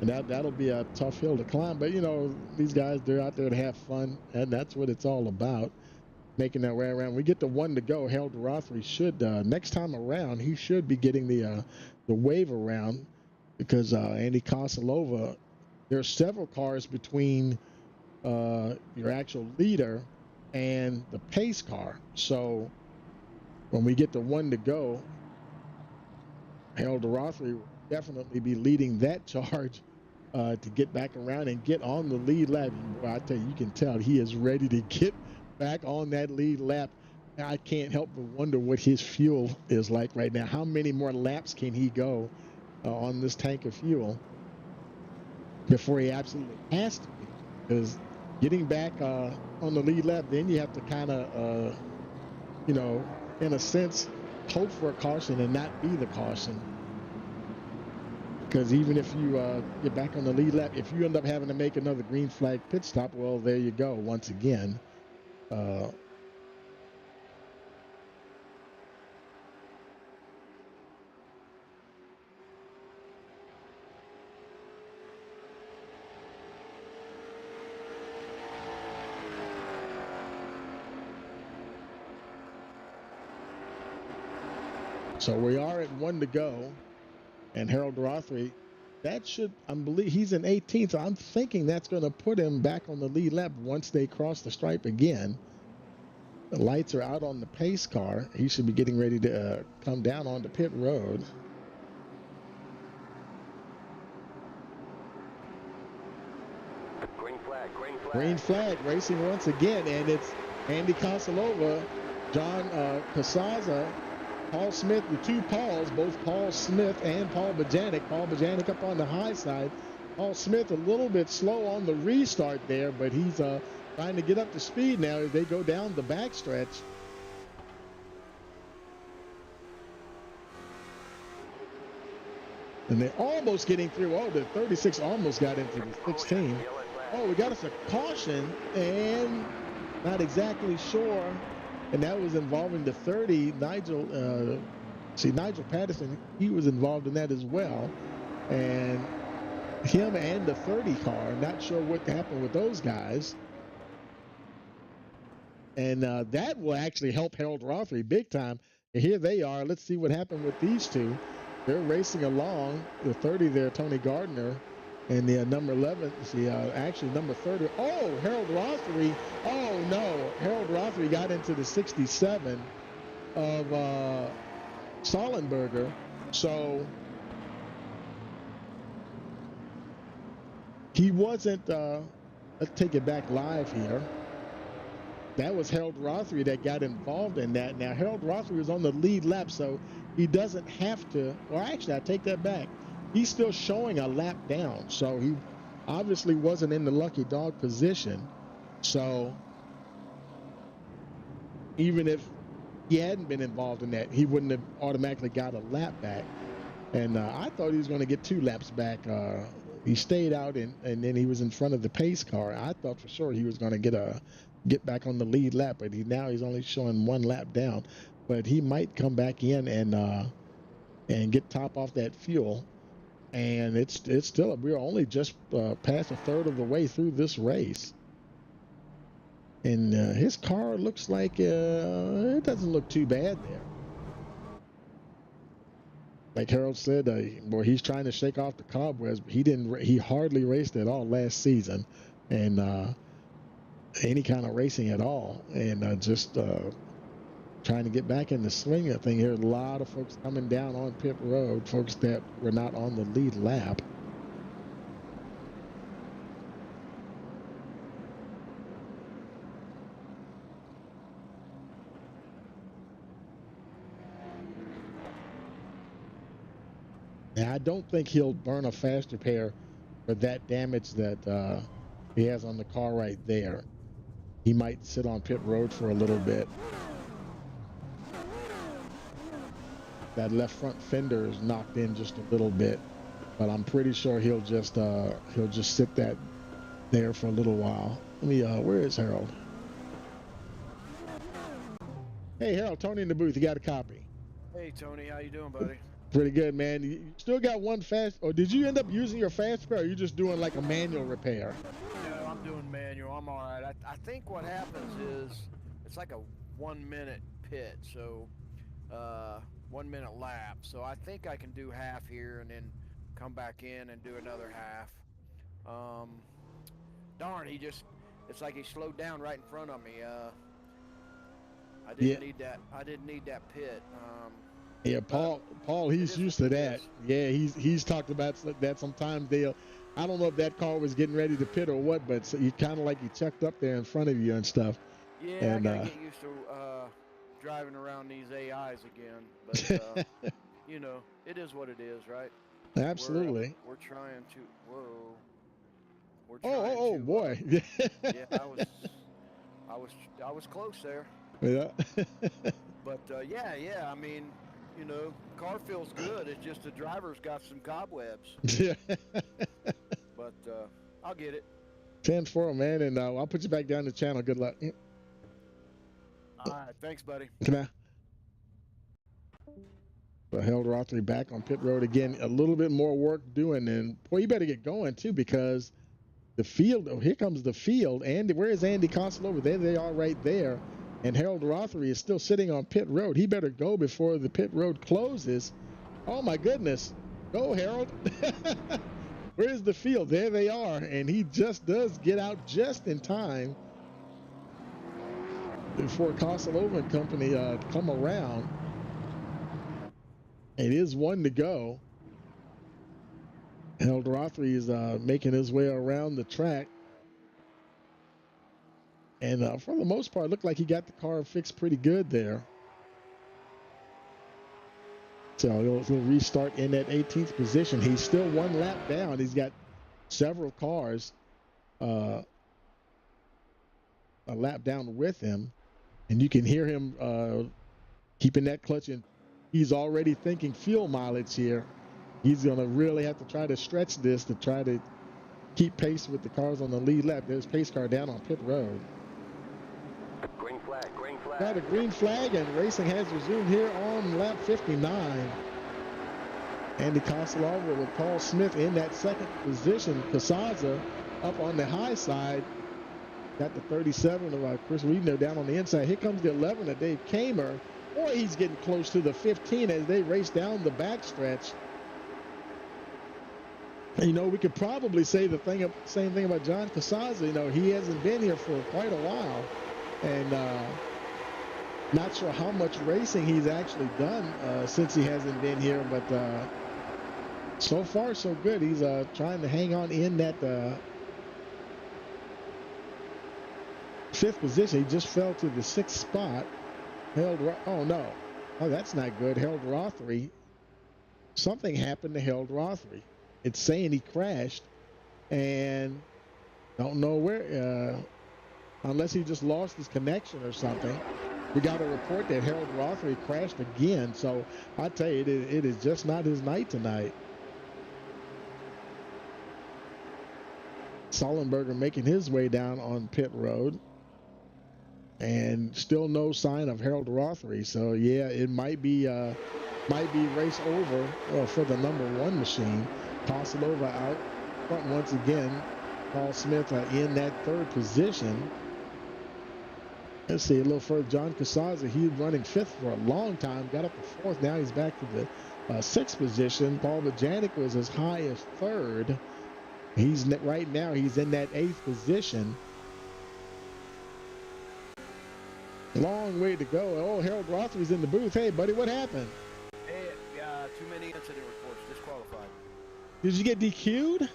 And that'll be a tough hill to climb. But, you know, these guys, they're out there to have fun, and that's what it's all about, making their way around. We get the 1 to go. Harold Rothery should, next time around, he should be getting the wave around because Andy Kosilova, there are several cars between your actual leader and the pace car. So when we get the 1 to go, Harold Rothery will definitely be leading that charge to get back around and get on the lead lap. And boy, I tell you, you can tell he is ready to get back on that lead lap. I can't help but wonder what his fuel is like right now. How many more laps can he go on this tank of fuel before he absolutely has to be? Because getting back on the lead lap, then you have to kind of, you know, in a sense, hope for a caution and not be the caution. Because even if you get back on the lead lap, if you end up having to make another green flag pit stop, well, there you go once again. So we are at 1 to go. And Harold Rothery, that should, I believe he's in 18th. So I'm thinking that's going to put him back on the lead lap once they cross the stripe again. The lights are out on the pace car. He should be getting ready to come down onto pit road. Green flag, green flag. Green flag racing once again. And it's Andy Kosilova, John Casaza, Paul Smith, the 2 Pauls, both Paul Smith and Paul Bajanic. Paul Bajanic up on the high side. Paul Smith a little bit slow on the restart there, but he's trying to get up to speed now as they go down the backstretch. And they're almost getting through. Oh, the 36 almost got into the 16. Oh, we got us a caution, and not exactly sure. And that was involving the 30, Nigel Patterson, he was involved in that as well. And him and the 30 car, not sure what happened with those guys. And that will actually help Harold Rothery big time. And here they are. Let's see what happened with these 2. They're racing along. The 30 there, Tony Gardner. And the number 11, actually number 30. Oh, Harold Rothery. Oh, no. Harold Rothery got into the 67 of Sollenberger. So he wasn't, let's take it back live here. That was Harold Rothery that got involved in that. Now, Harold Rothery was on the lead lap, so he doesn't have to, or actually, I take that back. He's still showing a lap down, so he obviously wasn't in the lucky dog position. So even if he hadn't been involved in that, he wouldn't have automatically got a lap back. And I thought he was going to get 2 laps back. He stayed out, and then he was in front of the pace car. I thought for sure he was going to get back on the lead lap, but now he's only showing 1 lap down. But he might come back in and get top off that fuel. And it's still, we're only just past a third of the way through this race. And his car looks like it doesn't look too bad there. Like Harold said, boy, he's trying to shake off the cobwebs, but he hardly raced at all last season, and any kind of racing at all, and just trying to get back in the swing of thing here. A lot of folks coming down on pit road, folks that were not on the lead lap. Now, I don't think he'll burn a fast repair for that damage that he has on the car right there. He might sit on pit road for a little bit. That left front fender is knocked in just a little bit, but I'm pretty sure he'll just sit that there for a little while. Let me where is Harold? Hey Harold, Tony in the booth. You got a copy? Hey Tony, how you doing, buddy? Pretty good, man. You still got one fast, or did you end up using your fast repair, or are you just doing like a manual repair? No, I'm doing manual. I'm all right. I think what happens is it's like a 1 minute pit, so 1 minute lap. So I think I can do half here and then come back in and do another half. Darn, it's like he slowed down right in front of me. I didn't need that. I didn't need that pit. Yeah, Paul, he's used to that. Yeah, he's talked about that sometimes I don't know if that car was getting ready to pit or what, but he kind of like he checked up there in front of you and stuff. Yeah, and, I gotta get used to driving around these AIs again, but you know, it is what it is, right? Absolutely. We're trying to. Whoa. We're trying boy. Yeah, I was close there. Yeah. But yeah. I mean, you know, car feels good. It's just the driver's got some cobwebs. Yeah. But I'll get it. 10-4, man, and I'll put you back down the channel. Good luck. All right, thanks, buddy. Come on. So Harold Rothery back on pit road again. A little bit more work doing, and boy, you better get going too, because the field. Oh, here comes the field. Andy, where is Andy Consul over there? They are right there. And Harold Rothery is still sitting on pit road. He better go before the pit road closes. Oh my goodness. Go, Harold. Where's the field? There they are. And he just does get out just in time before Kosilova and company come around. It is 1 to go. Harold Rothery is making his way around the track. And for the most part, it looked like he got the car fixed pretty good there. So he'll restart in that 18th position. He's still 1 lap down. He's got several cars a lap down with him. And you can hear him keeping that clutch in. He's already thinking fuel mileage here. He's going to really have to try to stretch this to try to keep pace with the cars on the lead lap. There's pace car down on pit road. Green flag, green flag. Got a green flag, and racing has resumed here on lap 59. Andy Kosilova with Paul Smith in that second position. Casaza up on the high side. Got the 37 of Chris Reedner down on the inside. Here comes the 11 of Dave Kamer. Boy, he's getting close to the 15 as they race down the backstretch. You know, we could probably say the same thing about John Casaza. You know, he hasn't been here for quite a while. And not sure how much racing he's actually done since he hasn't been here, but so far so good. He's trying to hang on in that 5th position. He just fell to the 6th spot. Oh, that's not good. Harold Rothery. Something happened to Harold Rothery. It's saying he crashed, and don't know where. Unless he just lost his connection or something. We got a report that Harold Rothery crashed again. So I tell you, it is just not his night tonight. Sullenberger making his way down on pit road. And still no sign of Harold Rothery. So yeah, it might be race over for the number 1 machine. Kosilova out front once again. Paul Smith in that 3rd position. Let's see a little further. John Casaza, he was running 5th for a long time, got up to 4th. Now he's back to the 6th position. Paul Bajanic was as high as 3rd. Right now he's in that 8th position. Long way to go. Oh, Harold Rothery's in the booth. Hey, buddy, what happened? Hey, too many incident reports, disqualified. Did you get DQ'd?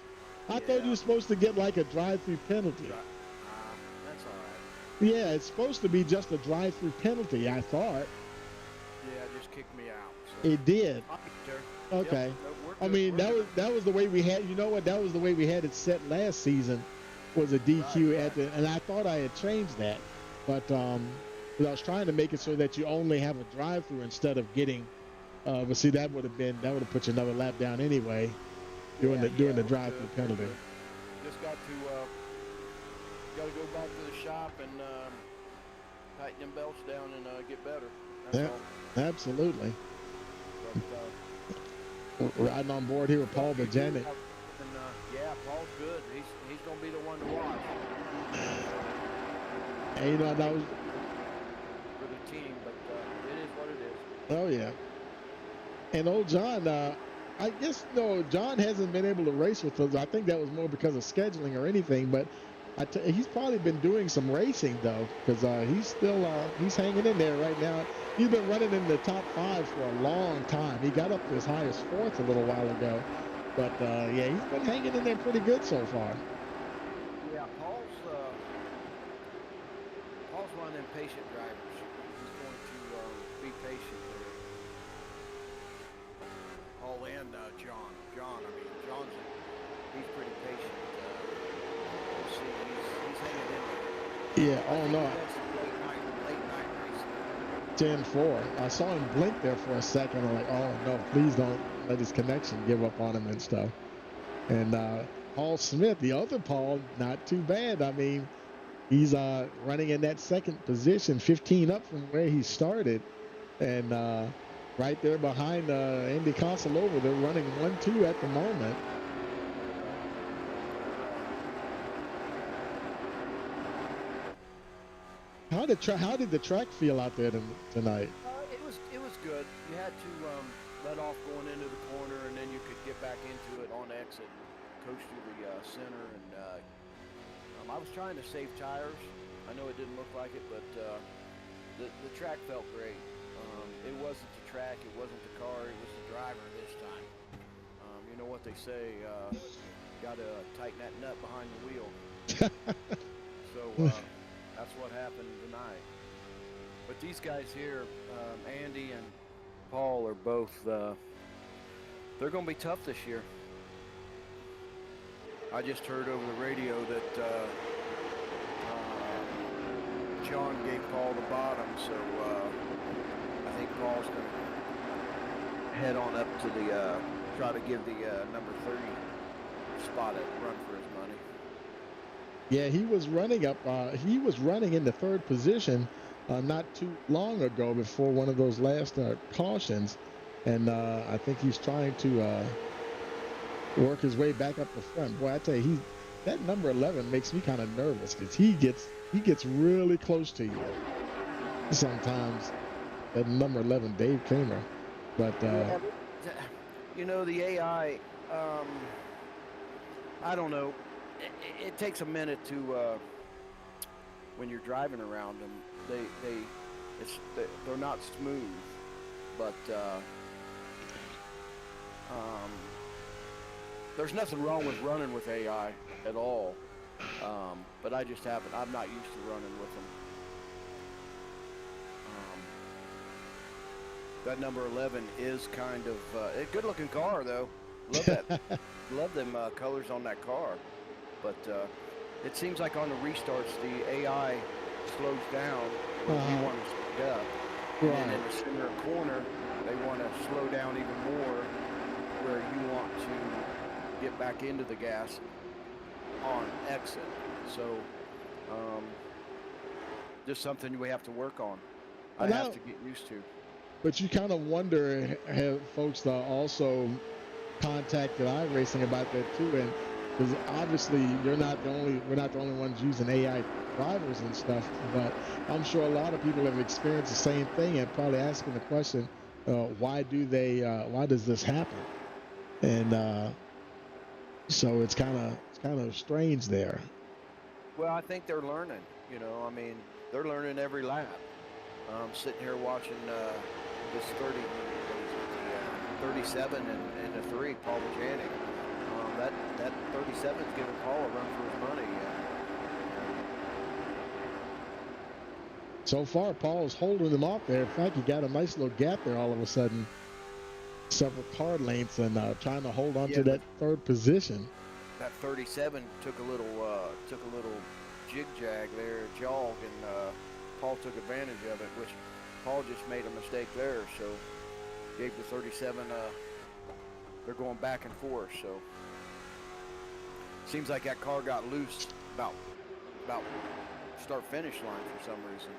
I thought Yeah. you were supposed to get like a drive-through penalty. That's all right. Yeah, it's supposed to be just a drive-through penalty, I thought. Yeah, just kicked me out. So. It did. Okay. Yep, no, we're I good, mean, we're that was the way we had. You know what? That was the way we had it set last season. Was a DQ Right. at the, and I thought I had changed that, but I was trying to make it so that you only have a drive-through instead of getting. But see, that would have put you another lap down anyway, doing the drive-through penalty. Just got to go back to the shop and tighten them belts down and get better. That's all. Absolutely. But, Riding on board here with Paul Bajanic. and, yeah, Paul's good. He's gonna be the one to watch And, that was. for the team. But it is what it is. Oh yeah. And old John, I guess John hasn't been able to race with us. I think that was more because of scheduling or anything. But he's probably been doing some racing though, because he's still he's hanging in there right now. He's been running in the top 5 for a long time. He got up to as high as 4th a little while ago. But yeah, he's been hanging in there pretty good so far. Yeah, Paul's one of them patient drivers. He's going to be patient there. Paul and John. He's pretty patient. We'll see. He's hanging in there. Yeah. Oh no. That's late night racing. 10-4. I saw him blink there for a second. I'm like, oh no, please don't let his connection give up on him and stuff. And Paul Smith, the other Paul, not too bad. I mean, he's running in that 2nd position, 15 up from where he started. And right there behind Andy Consolova, they're running 1-2 at the moment. How did the track feel out there tonight? It was good. You had to let off going into the corner, and then you could get back into it on exit, coast through the center, and I was trying to save tires. I know it didn't look like it, but the track felt great. It wasn't the track, it wasn't the car, it was the driver this time. You know what they say, got to tighten that nut behind the wheel. So that's what happened tonight. But these guys here, Andy and Paul, are both, they're going to be tough this year. I just heard over the radio that John gave Paul the bottom, so I think Paul's going to head on up to the, try to give the number 30 spot a run for his money. Yeah, he was running up. He was running in the 3rd position not too long ago before one of those last cautions, and I think he's trying to work his way back up the front. Boy, I tell you, that number 11 makes me kind of nervous because he gets really close to you sometimes. That number 11, Dave Kramer, but you know, the AI, I don't know. It takes a minute to when you're driving around them. They're not smooth, but there's nothing wrong with running with AI at all. But I just haven't. I'm not used to running with them. That number 11 is kind of a good-looking car, though. Love that. Love them colors on that car. But it seems like on the restarts, the AI slows down when you want to speed up. Right. And then in the center corner, they want to slow down even more where you want to get back into the gas on exit. So just something we have to work on. I have to get used to. But you kind of wonder, have folks also contacted iRacing about that too, and Because obviously we're not the only ones using AI drivers and stuff, but I'm sure a lot of people have experienced the same thing and probably asking the question, why does this happen? And so it's kind of strange there. Well, I think they're learning. You know, I mean, they're learning every lap. Sitting here watching this 37 and the 3, Paul Bajanic. That 37 is giving Paul a run for his money. So far, Paul's holding them off there. In fact, he got a nice little gap there all of a sudden. Several car lengths and trying to hold on to that third position. That 37 took a little jig jag there, jog, and Paul took advantage of it, which Paul just made a mistake there, so gave the 37 they're going back and forth, so seems like that car got loose about start finish line for some reason.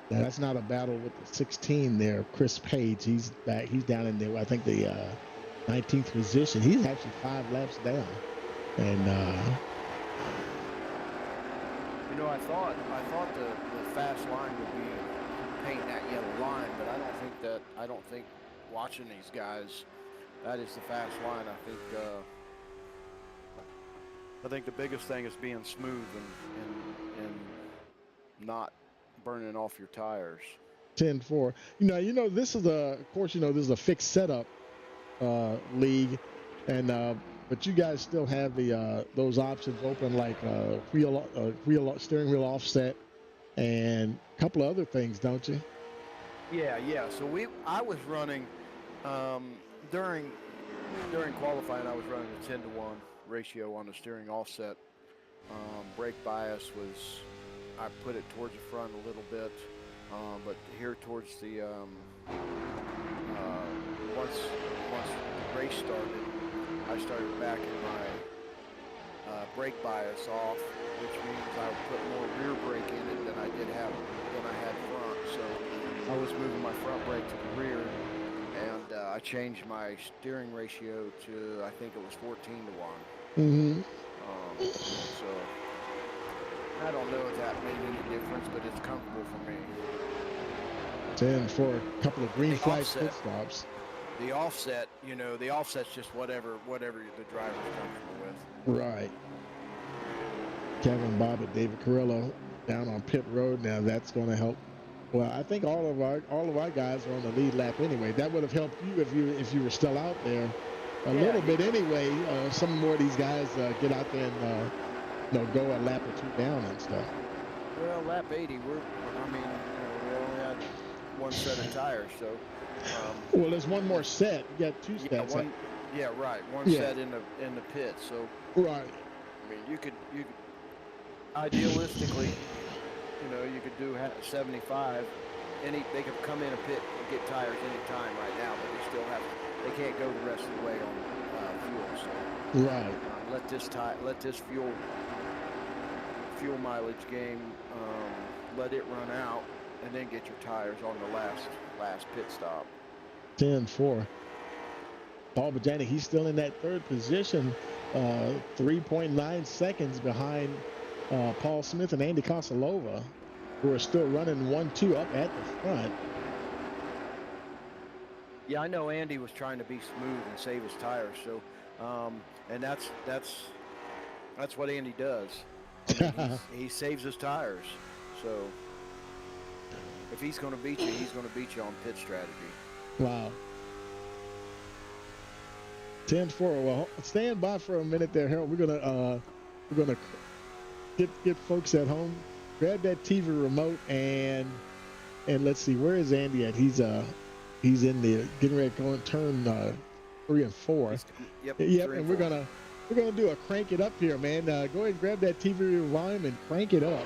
That's not a battle with the 16 there, Chris Page. He's back. He's down in the, I think, the 19th position. He's actually 5 laps down. And you know, I thought the fast line would be painting that yellow line, but I don't think watching these guys, that is the fast line. I think the biggest thing is being smooth and not burning off your tires. 10-4. You know, this is of course, this is a fixed setup league, and but you guys still have the those options open, like steering wheel offset and a couple of other things, don't you? Yeah. So I was running during qualifying. I was running a 10-1 ratio on the steering offset. Brake bias was, I put it towards the front a little bit, but here towards the once the race started, I started backing my brake bias off, which means I would put more rear brake in it than I had front. So I was moving my front brake to the rear, and I changed my steering ratio to, I think it was 14-1. Mm-hmm. So I don't know if that made any difference, but it's comfortable for me. 10 for a couple of green flag pit stops. The offset, the offset's just whatever the driver's comfortable with. Right. Kevin Bobbitt, David Carrillo down on pit road. Now that's going to help. Well, I think all of our guys are on the lead lap anyway. That would have helped you if you were still out there a little bit anyway. Some more of these guys get out there and go a lap or two down and stuff. Well, lap 80, we only had one set of tires, so. Well, there's one more set. You got 2 sets. One set in the pit. So. Right. I mean, you could idealistically, you could do 75. They could come in a pit and get tires anytime right now, but they can't go the rest of the way on fuel. So. Right. Let this fuel mileage game, let it run out, and then get your tires on the last pit stop. 10-4. Paul Bajanic, he's still in that third position, 3.9 seconds behind Paul Smith and Andy Kosalova, who are still running 1-2 up at the front. Yeah, I know Andy was trying to be smooth and save his tires, so and that's what Andy does. I mean, he saves his tires. So if he's going to beat you, he's going to beat you on pit strategy. Wow. 10-4. Well, stand by for a minute there, Harold. We're gonna get folks at home. Grab that TV remote and let's see, where is Andy at? He's in the getting ready to go and turn 3 and 4. Yep. And we're gonna do a crank it up here, man. Go ahead and grab that TV volume and crank it up.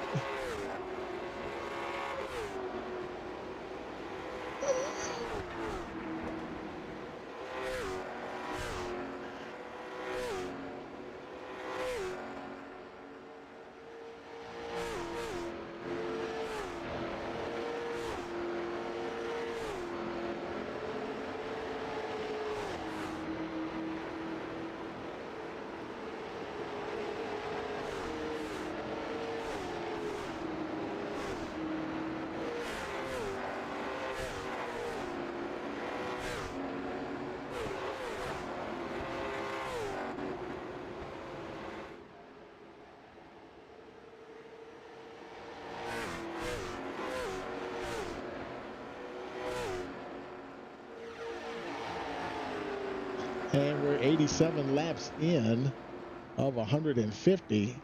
And we're 87 laps in of 150.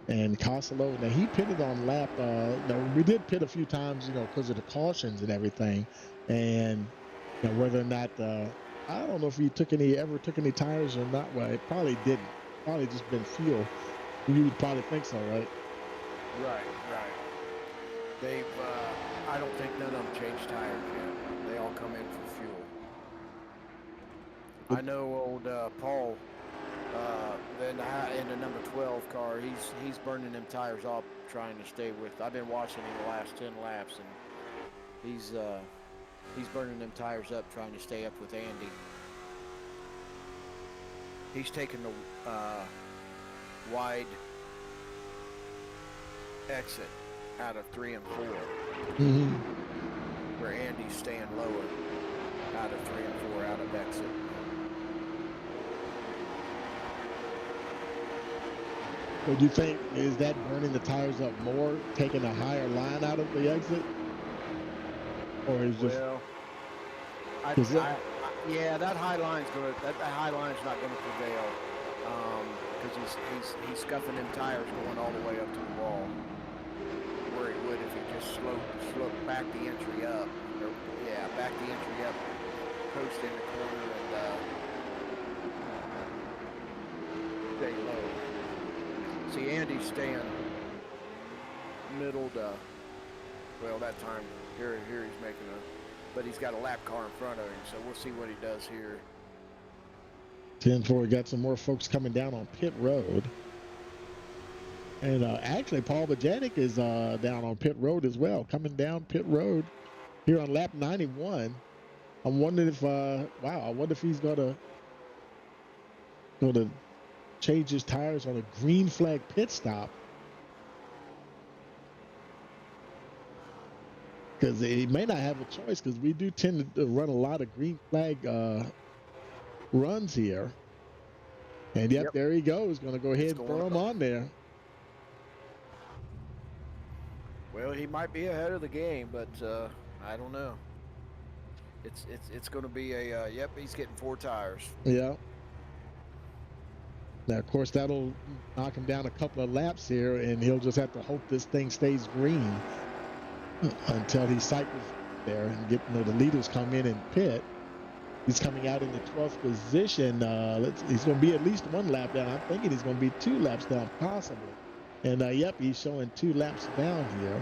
And Costello, now he pitted on lap, now we did pit a few times, because of the cautions and everything. And whether or not, I don't know if he ever took any tires or not. Well, it probably didn't. Probably just been fuel. You would probably think so, right? Right. They've, I don't think none of them changed tires yet. They all come in for fuel. I know old Paul, in the number 12 car, he's burning them tires off trying to stay with. I've been watching him the last 10 laps, and he's burning them tires up trying to stay up with Andy. He's taking the wide exit out of 3 and 4, where Andy's staying lower out of 3 and 4 out of exit. So do you think, is that burning the tires up more, taking a higher line out of the exit? Or is just... Well, yeah, that high line's not gonna prevail, because he's scuffing them tires going all the way up to the wall, where he would if he just slowed back the entry up, back the entry up, coast in the corner and stay low. See, Andy's staying middle to, well, that time here he's making but he's got a lap car in front of him, so we'll see what he does here. 10-4, we got some more folks coming down on pit road. And actually, Paul Bajanic is down on pit road as well, coming down pit road here on lap 91. I'm wondering if, I wonder if he's gonna change his tires on a green flag pit stop. Because he may not have a choice, because we do tend to run a lot of green flag runs here. And yep, there he goes. Going to go ahead and throw him on there. Well, he might be ahead of the game, but I don't know. It's going to be a he's getting 4 tires. Yeah. Now, of course, that'll knock him down a couple of laps here, and he'll just have to hope this thing stays green until he cycles there and get the leaders come in and pit. He's coming out in the 12th position. He's going to be at least 1 lap down. I'm thinking he's going to be 2 laps down, possibly. And yep, he's showing 2 laps down here.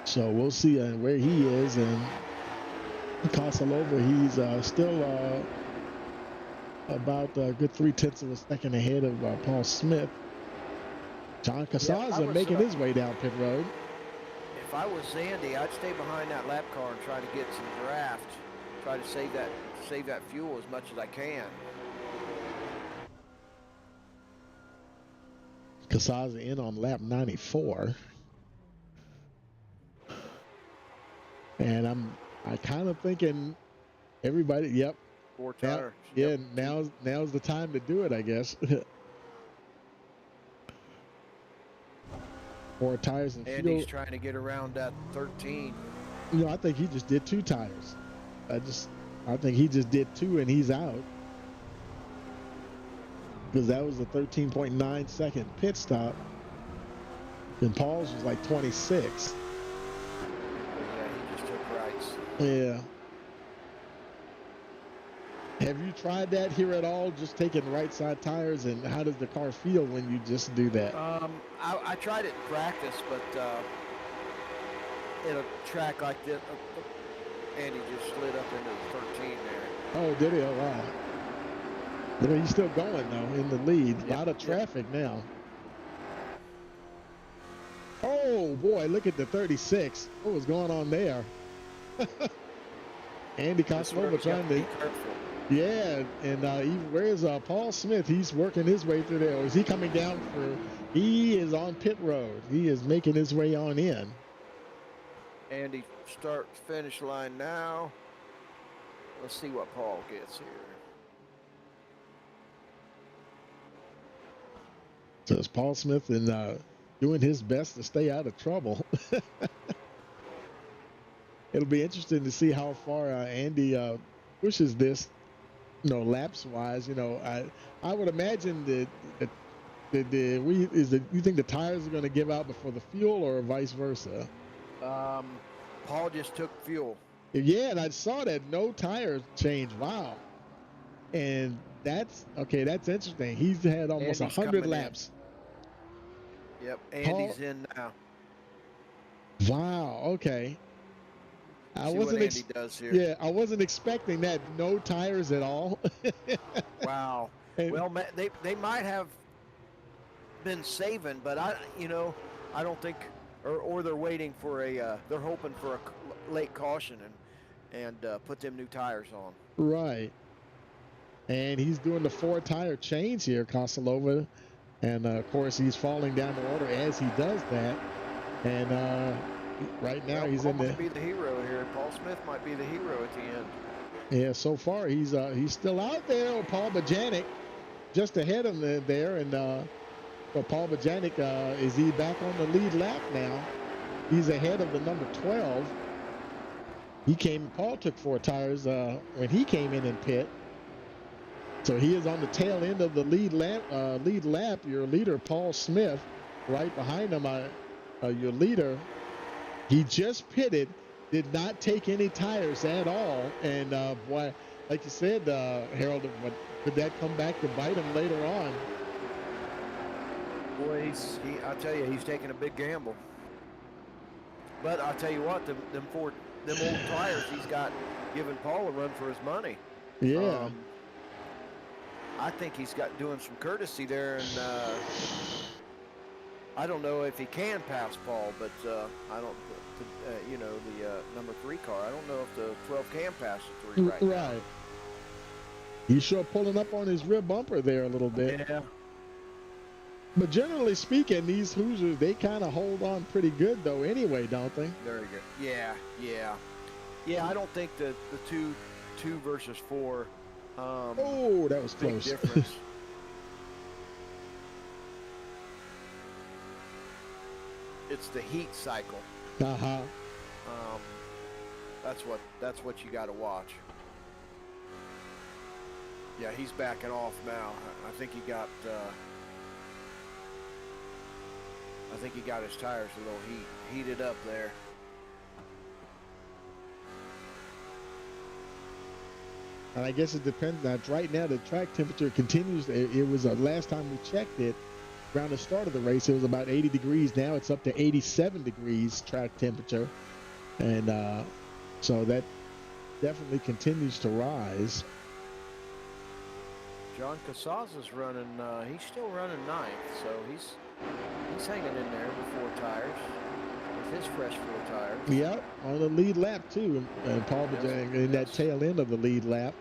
So we'll see where he is. And Kosalova, he's still about a good 0.3 of a second ahead of Paul Smith. John Casaza making his way down pit road. If I was Zandy, I'd stay behind that lap car and try to get some draft. Try to save that fuel as much as I can. Casaza in on lap 94. And I kind of thinking everybody, 4 tires. Yeah, now's the time to do it, I guess. 4 tires and fuel. He's trying to get around that 13. I think he just did 2 tires. I think he just did 2 and he's out. Because that was a 13.9 second pit stop. And Paul's was like 26. Yeah, he just took rights. Yeah. Have you tried that here at all? Just taking right side tires, and how does the car feel when you just do that? I tried it in practice, but in a track like this, Andy just slid up into the 13 there. Oh, did he? Oh, wow. But he's still going, though, in the lead. A lot of traffic now. Oh, boy, look at the 36. What was going on there? Andy Koslova trying to... Yeah, and where's Paul Smith? He's working his way through there. Or is he coming down he is on pit road. He is making his way on in. Andy starts finish line now. Let's see what Paul gets here. So it's Paul Smith and doing his best to stay out of trouble. It'll be interesting to see how far Andy pushes this laps wise, I would imagine you think the tires are going to give out before the fuel or vice versa? Paul just took fuel. Yeah, and I saw that no tire change. Wow. And that's okay. That's interesting. He's had almost Andy's 100 coming in. laps. Yep, Paul, Andy's in now. wow. Okay. I See wasn't. what Andy does here. Yeah, I wasn't expecting that. No tires at all. Wow. And- Well, they might have been saving, but I don't think, or they're waiting for they're hoping for a late caution and put them new tires on. Right. And he's doing the 4 tire change here, Kosalova. And of course, he's falling down the order as he does that. And right now, he's Paul in the. might be the hero here. Paul Smith might be the hero at the end. Yeah, so far he's still out there. Paul Bajanic just ahead of him there, and Paul Bajanic is he back on the lead lap now? He's ahead of the number 12. Paul took 4 tires when he came in pit. So he is on the tail end of the lead lap. Your leader, Paul Smith, right behind him. Your leader, he just pitted, did not take any tires at all. And boy, like you said, Harold, could that come back to bite him later on? Boy, I tell you, he's taking a big gamble. But I'll tell you what, them old tires he's got giving Paul a run for his money. Yeah. I think he's doing some courtesy there, and I don't know if he can pass Paul, but I don't. The number 3 car. I don't know if the 12 can pass the 3 right now. Right. He's sure pulling up on his rear bumper there a little bit. Yeah. But generally speaking, these Hoosiers, they kind of hold on pretty good though anyway, don't they? Very good. Yeah. I don't think the 2 versus 4. Oh, that was big close. Difference. It's the heat cycle. Uh-huh. That's what you got to watch. Yeah, he's backing off now. I think he got his tires a little heated up there. And I guess it depends. Right now, the track temperature continues. It was last time we checked it, around the start of the race, it was about 80 degrees. Now it's up to 87 degrees track temperature. And so that definitely continues to rise. John Casaza's running, he's still running 9th, so he's hanging in there with 4 tires, with his fresh 4 tires. Yep, on the lead lap too, and Paul Bajanic in that tail end of the lead lap.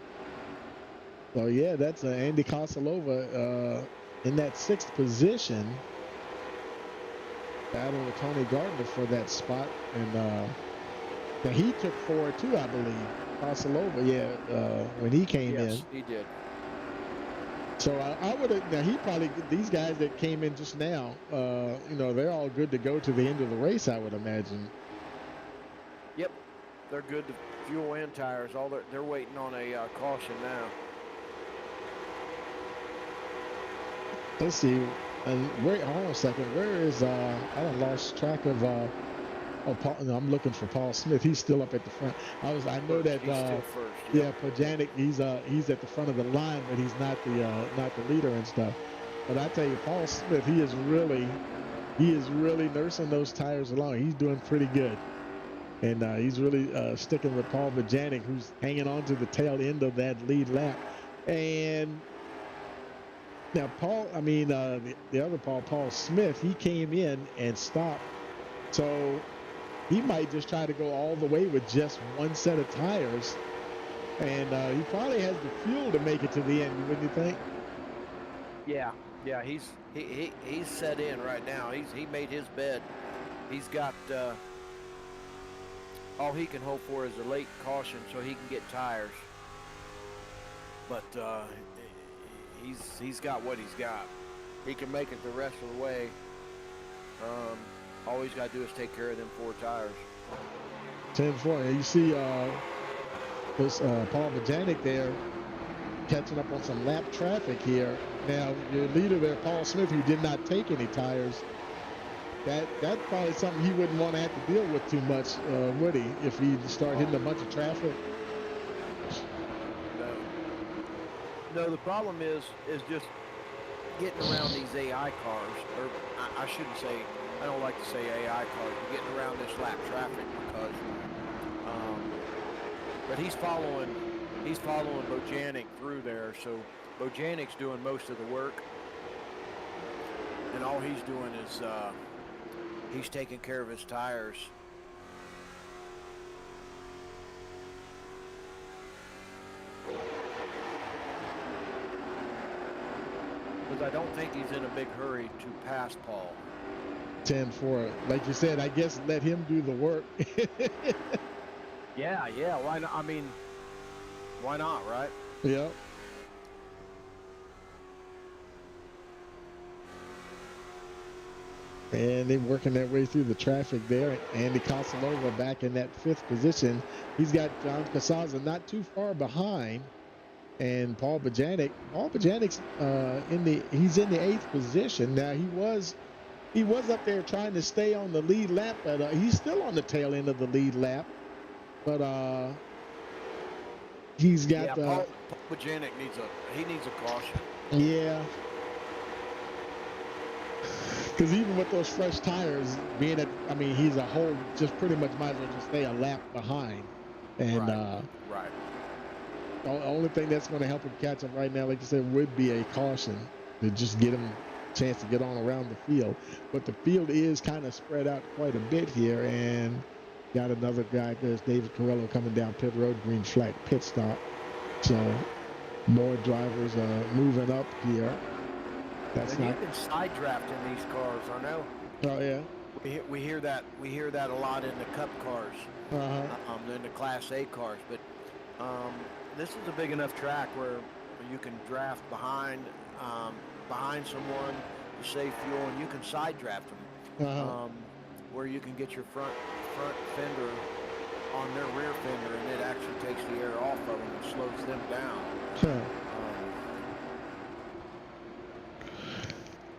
So yeah, that's Andy Kosalova in that 6th position, battling with Tony Gardner for that spot, and he took 4 too, I believe. Kosalova, when he came in. Yes, he did. So I would have. Now he probably, these guys that came in just now, they're all good to go to the end of the race, I would imagine. Yep, they're good to fuel and tires. They're waiting on a caution now. Let's see. And hold on a second. Where is I done lost track of Paul. No, I'm looking for Paul Smith. He's still up at the front. I know that. He's still first. Yeah, Pajanic. He's at the front of the line, but he's not the leader and stuff. But I tell you, Paul Smith, he is really nursing those tires along. He's doing pretty good, and he's really sticking with Paul Bajanic, who's hanging on to the tail end of that lead lap. And now the other Paul Smith, he came in and stopped. So he might just try to go all the way with just one set of tires. And he probably has the fuel to make it to the end, wouldn't you think? Yeah, he's set in right now. He made his bed. He's got all he can hope for is a late caution so he can get tires. But he's got what he's got. He can make it the rest of the way. All he's got to do is take care of them 4 tires. 10-4. You see this Paul Bajanic there. catching up on some lap traffic here. Now, your leader there, Paul Smith, who did not take any tires, that's probably something he wouldn't want to have to deal with too much, would he, if he start hitting a bunch of traffic? No, the problem is just getting around these AI cars, or I shouldn't say, I don't like to say AI cars, but getting around this lap traffic because, but he's following Bojanic through there, so Bojanic's doing most of the work, and all he's doing is he's taking care of his tires. Because I don't think he's in a big hurry to pass Paul. 10-4. Like you said, I guess let him do the work. Yeah, why not? I mean, why not, right? Yep. And they're working their way through the traffic there. Andy Casanova back in that 5th position. He's got John Casaza not too far behind. And Paul Bajanic's he's in the 8th position. Now he was up there trying to stay on the lead lap, but he's still on the tail end of the lead lap. But he's got Paul Bajanic needs a caution. Yeah. Because even with those fresh tires, he's a whole, just pretty much might as well just stay a lap behind. And right. The only thing that's going to help him catch up right now, like you said, would be a caution to just get him a chance to get on around the field. But the field is kind of spread out quite a bit here, and got another guy, there's David Corello coming down pit road, green flag pit stop. So more drivers moving up here. That's not. You can side draft in these cars, I know. Oh yeah. We hear that a lot in the Cup cars, in the Class A cars. But this is a big enough track where you can draft behind someone to save fuel, and you can side draft them, where you can get your front fender on their rear fender, and it actually takes the air off of them and slows them down.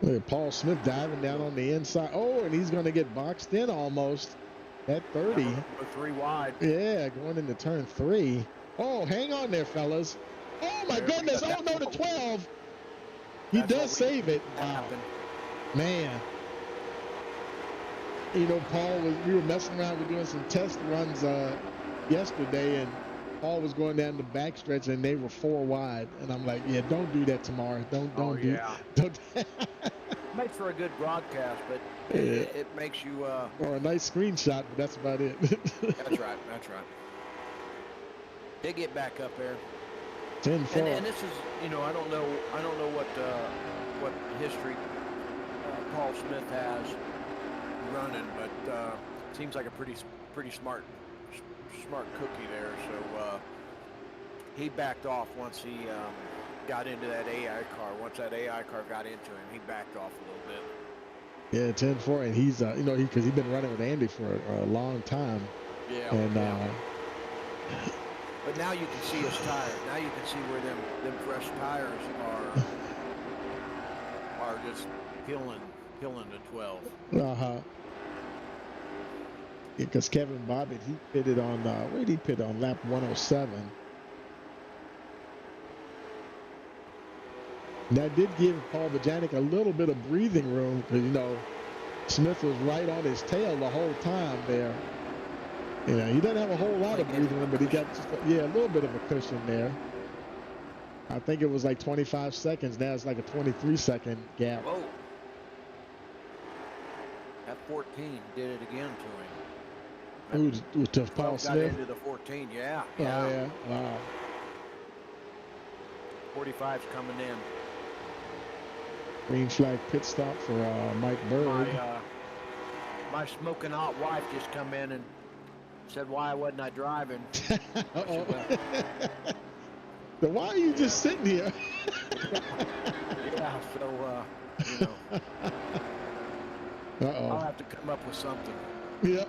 Look at Paul Smith diving down on the inside. Oh, and he's going to get boxed in almost at 30. 3 wide. Yeah, going into turn 3. Oh, hang on there, fellas. Oh, my goodness. Oh, no, to 12. He does save it. Wow. Man. You know, we were messing around. We're doing some test runs yesterday, and Paul was going down the backstretch, and they were 4 wide. And I'm like, yeah, don't do that tomorrow. Don't do. Makes for a good broadcast, but it makes you. Or a nice screenshot, but that's about it. That's right. They get back up there. 10-4. And this is, I don't know what history Paul Smith has running, but seems like a pretty smart cookie there. So he backed off once he got into that AI car. Once that AI car got into him, he backed off a little bit. Yeah, 10-4, and he's because he's been running with Andy for a long time. Yeah. And but now you can see his tires. Now you can see where them fresh tires are just peeling to 12. Because Kevin Bobbitt, he pitted on where did he pit on lap 107. That did give Paul Bajanic a little bit of breathing room because Smith was right on his tail the whole time there. He doesn't have a whole lot of breathing room, but he got just a little bit of a cushion there. I think it was like 25 seconds. Now it's like a 23-second gap. Whoa. That 14 did it again to him. Ooh, to Paul Smith? Got into the 14, yeah. Oh, yeah. Wow. 45's coming in. Green flag pit stop for Mike Berg. My smoking hot wife just come in and said, why wasn't I driving? Uh-oh. So why are you just sitting here? Yeah, so, I'll have to come up with something. Yeah.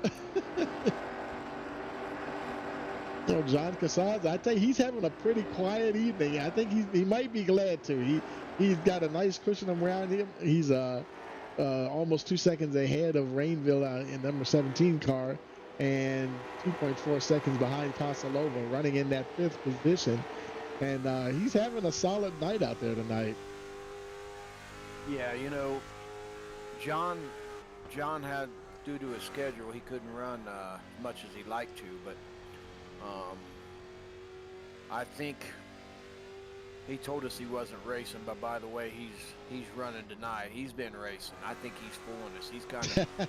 So John Casals, I tell you, he's having a pretty quiet evening. I think he might be glad to. He's got a nice cushion around him. He's almost 2 seconds ahead of Rainville in number 17 car, and 2.4 seconds behind Kosalova, running in that 5th position. And he's having a solid night out there tonight. Yeah, you know, John had, due to his schedule, he couldn't run as much as he'd like to, but I think he told us he wasn't racing, but by the way, he's running tonight. He's been racing. I think he's fooling us.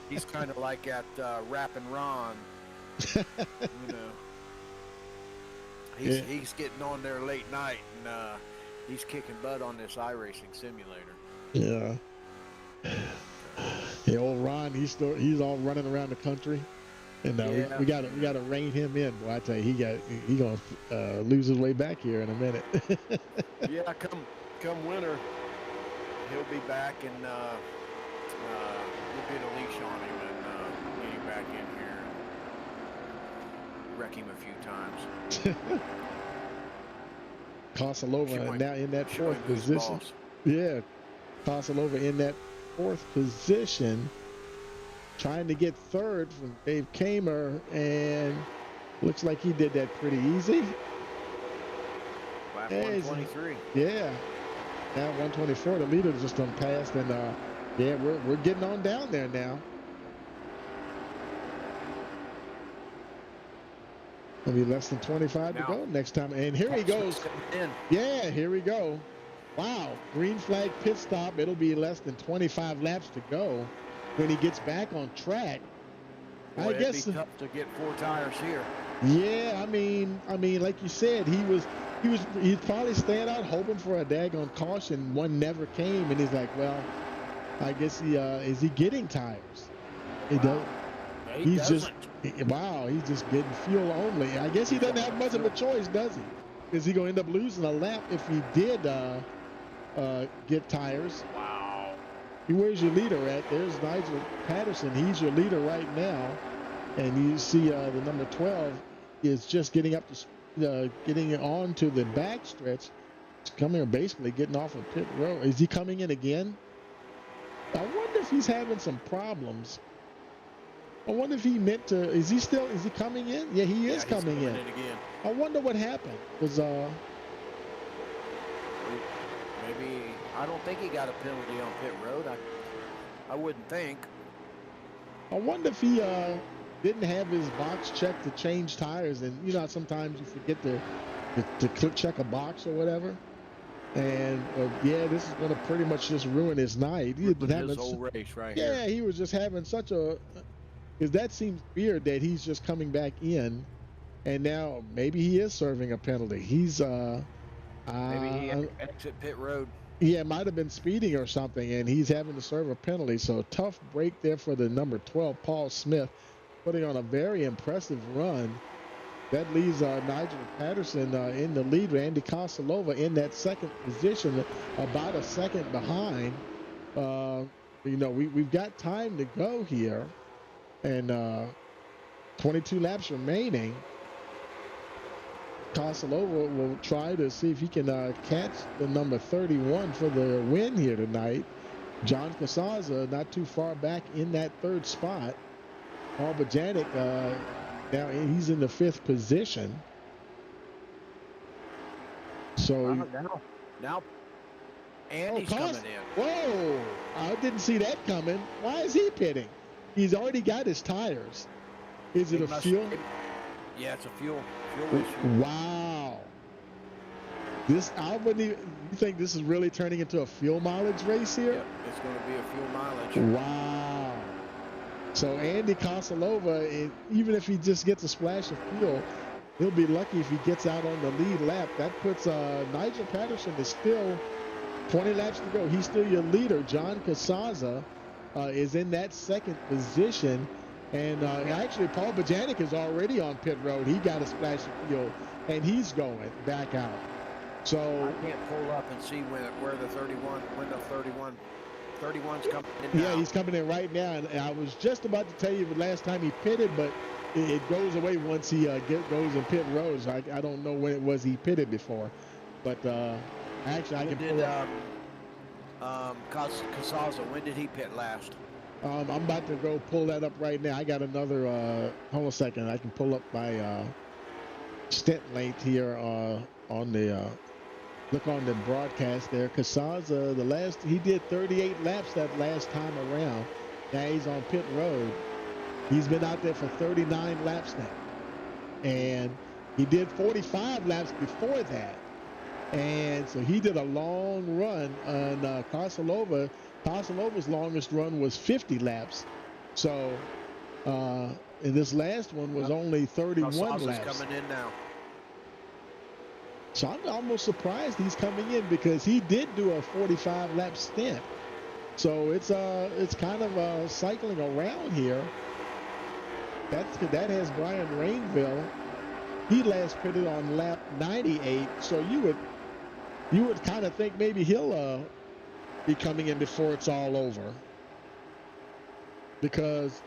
He's kind of like at Rappin' Ron, you know. He's getting on there late night, and he's kicking butt on this iRacing simulator. Yeah. Hey, old Ron, he's all running around the country, and Yeah. we got to rein him in. Boy, I tell you, he gonna lose his way back here in a minute. Yeah, come winter, he'll be back, and we'll get a leash on him and get him back in here and wreck him a few times. Kosalova now in that 4th position. Yeah, Kosalova in that 4th position, trying to get 3rd from Dave Kamer, and looks like he did that pretty easy. Lap 123. Yeah, now 124. The leader just done passed, and yeah, we're getting on down there now. It'll be less than 25 to go next time, and here he goes. Yeah, here we go. Wow, green flag pit stop. It'll be less than 25 laps to go when he gets back on track. Boy, I guess it'd be tough to get 4 tires here. Yeah, I mean, like you said, he's probably staying out hoping for a daggone caution. One never came, and he's like, well, I guess is he getting tires? He does. He's just getting fuel only. I guess he doesn't have much of a choice, does he? Is he going to end up losing a lap if he did get tires? Wow. Where's your leader at? There's Nigel Patterson. He's your leader right now. And you see the number 12 is just getting up to getting on to the back stretch. He's coming, basically getting off of pit road. Is he coming in again? I wonder if he's having some problems. I wonder if he meant to. Is he coming in? Yeah, he is coming in. Again. I wonder what happened. Maybe, I don't think he got a penalty on pit road. I wouldn't think. I wonder if he didn't have his box checked to change tires, and you know sometimes you forget to click check a box or whatever. And yeah, this is going to pretty much just ruin his night. He was having his whole race right here. Yeah, he was just having such a. Because that seems weird that he's just coming back in, and now maybe he is serving a penalty. He's maybe he exit pit road. Yeah, might have been speeding or something, and he's having to serve a penalty. So tough break there for the number 12, Paul Smith, putting on a very impressive run. That leaves Nigel Patterson in the lead. Andy Kosalova in that 2nd position, about a second behind. You know, we've got time to go here. And 22 laps remaining. Kosalova will try to see if he can catch the number 31 for the win here tonight. John Casaza not too far back in that 3rd spot. Paul Bajanic, now he's in the 5th position. So now Andy's coming in. Whoa, I didn't see that coming. Why is he pitting? He's already got his tires. Is it a fuel? Yeah, it's a fuel issue. Wow. You think this is really turning into a fuel mileage race here? Yep, it's going to be a fuel mileage. Wow. So Andy Kosalova, even if he just gets a splash of fuel, he'll be lucky if he gets out on the lead lap. That puts Nigel Patterson is still 20 laps to go. He's still your leader. John Casaza is in that 2nd position. And actually, Paul Bajanic is already on pit road. He got a splash of fuel, and he's going back out. So I can't pull up and see where the 31's coming in now. Yeah, he's coming in right now. And I was just about to tell you the last time he pitted, but it goes away once he goes in pit road. So I don't know when it was he pitted before, but actually I can pull up. Casaza, when did he pit last? I'm about to go pull that up right now. I got another. Hold on a second. I can pull up my stint length here on the. Look on the broadcast there. Casaza, he did 38 laps that last time around. Now he's on pit road. He's been out there for 39 laps now. And he did 45 laps before that. And so he did a long run on Kosilova. Kosilova's longest run was 50 laps. So and this last one was only 31 laps. Coming in now. So I'm almost surprised he's coming in because he did do a 45 lap stint. So it's kind of cycling around here. That has Brian Rainville. He last pitted on lap 98. So you would kind of think maybe he'll be coming in before it's all over. Because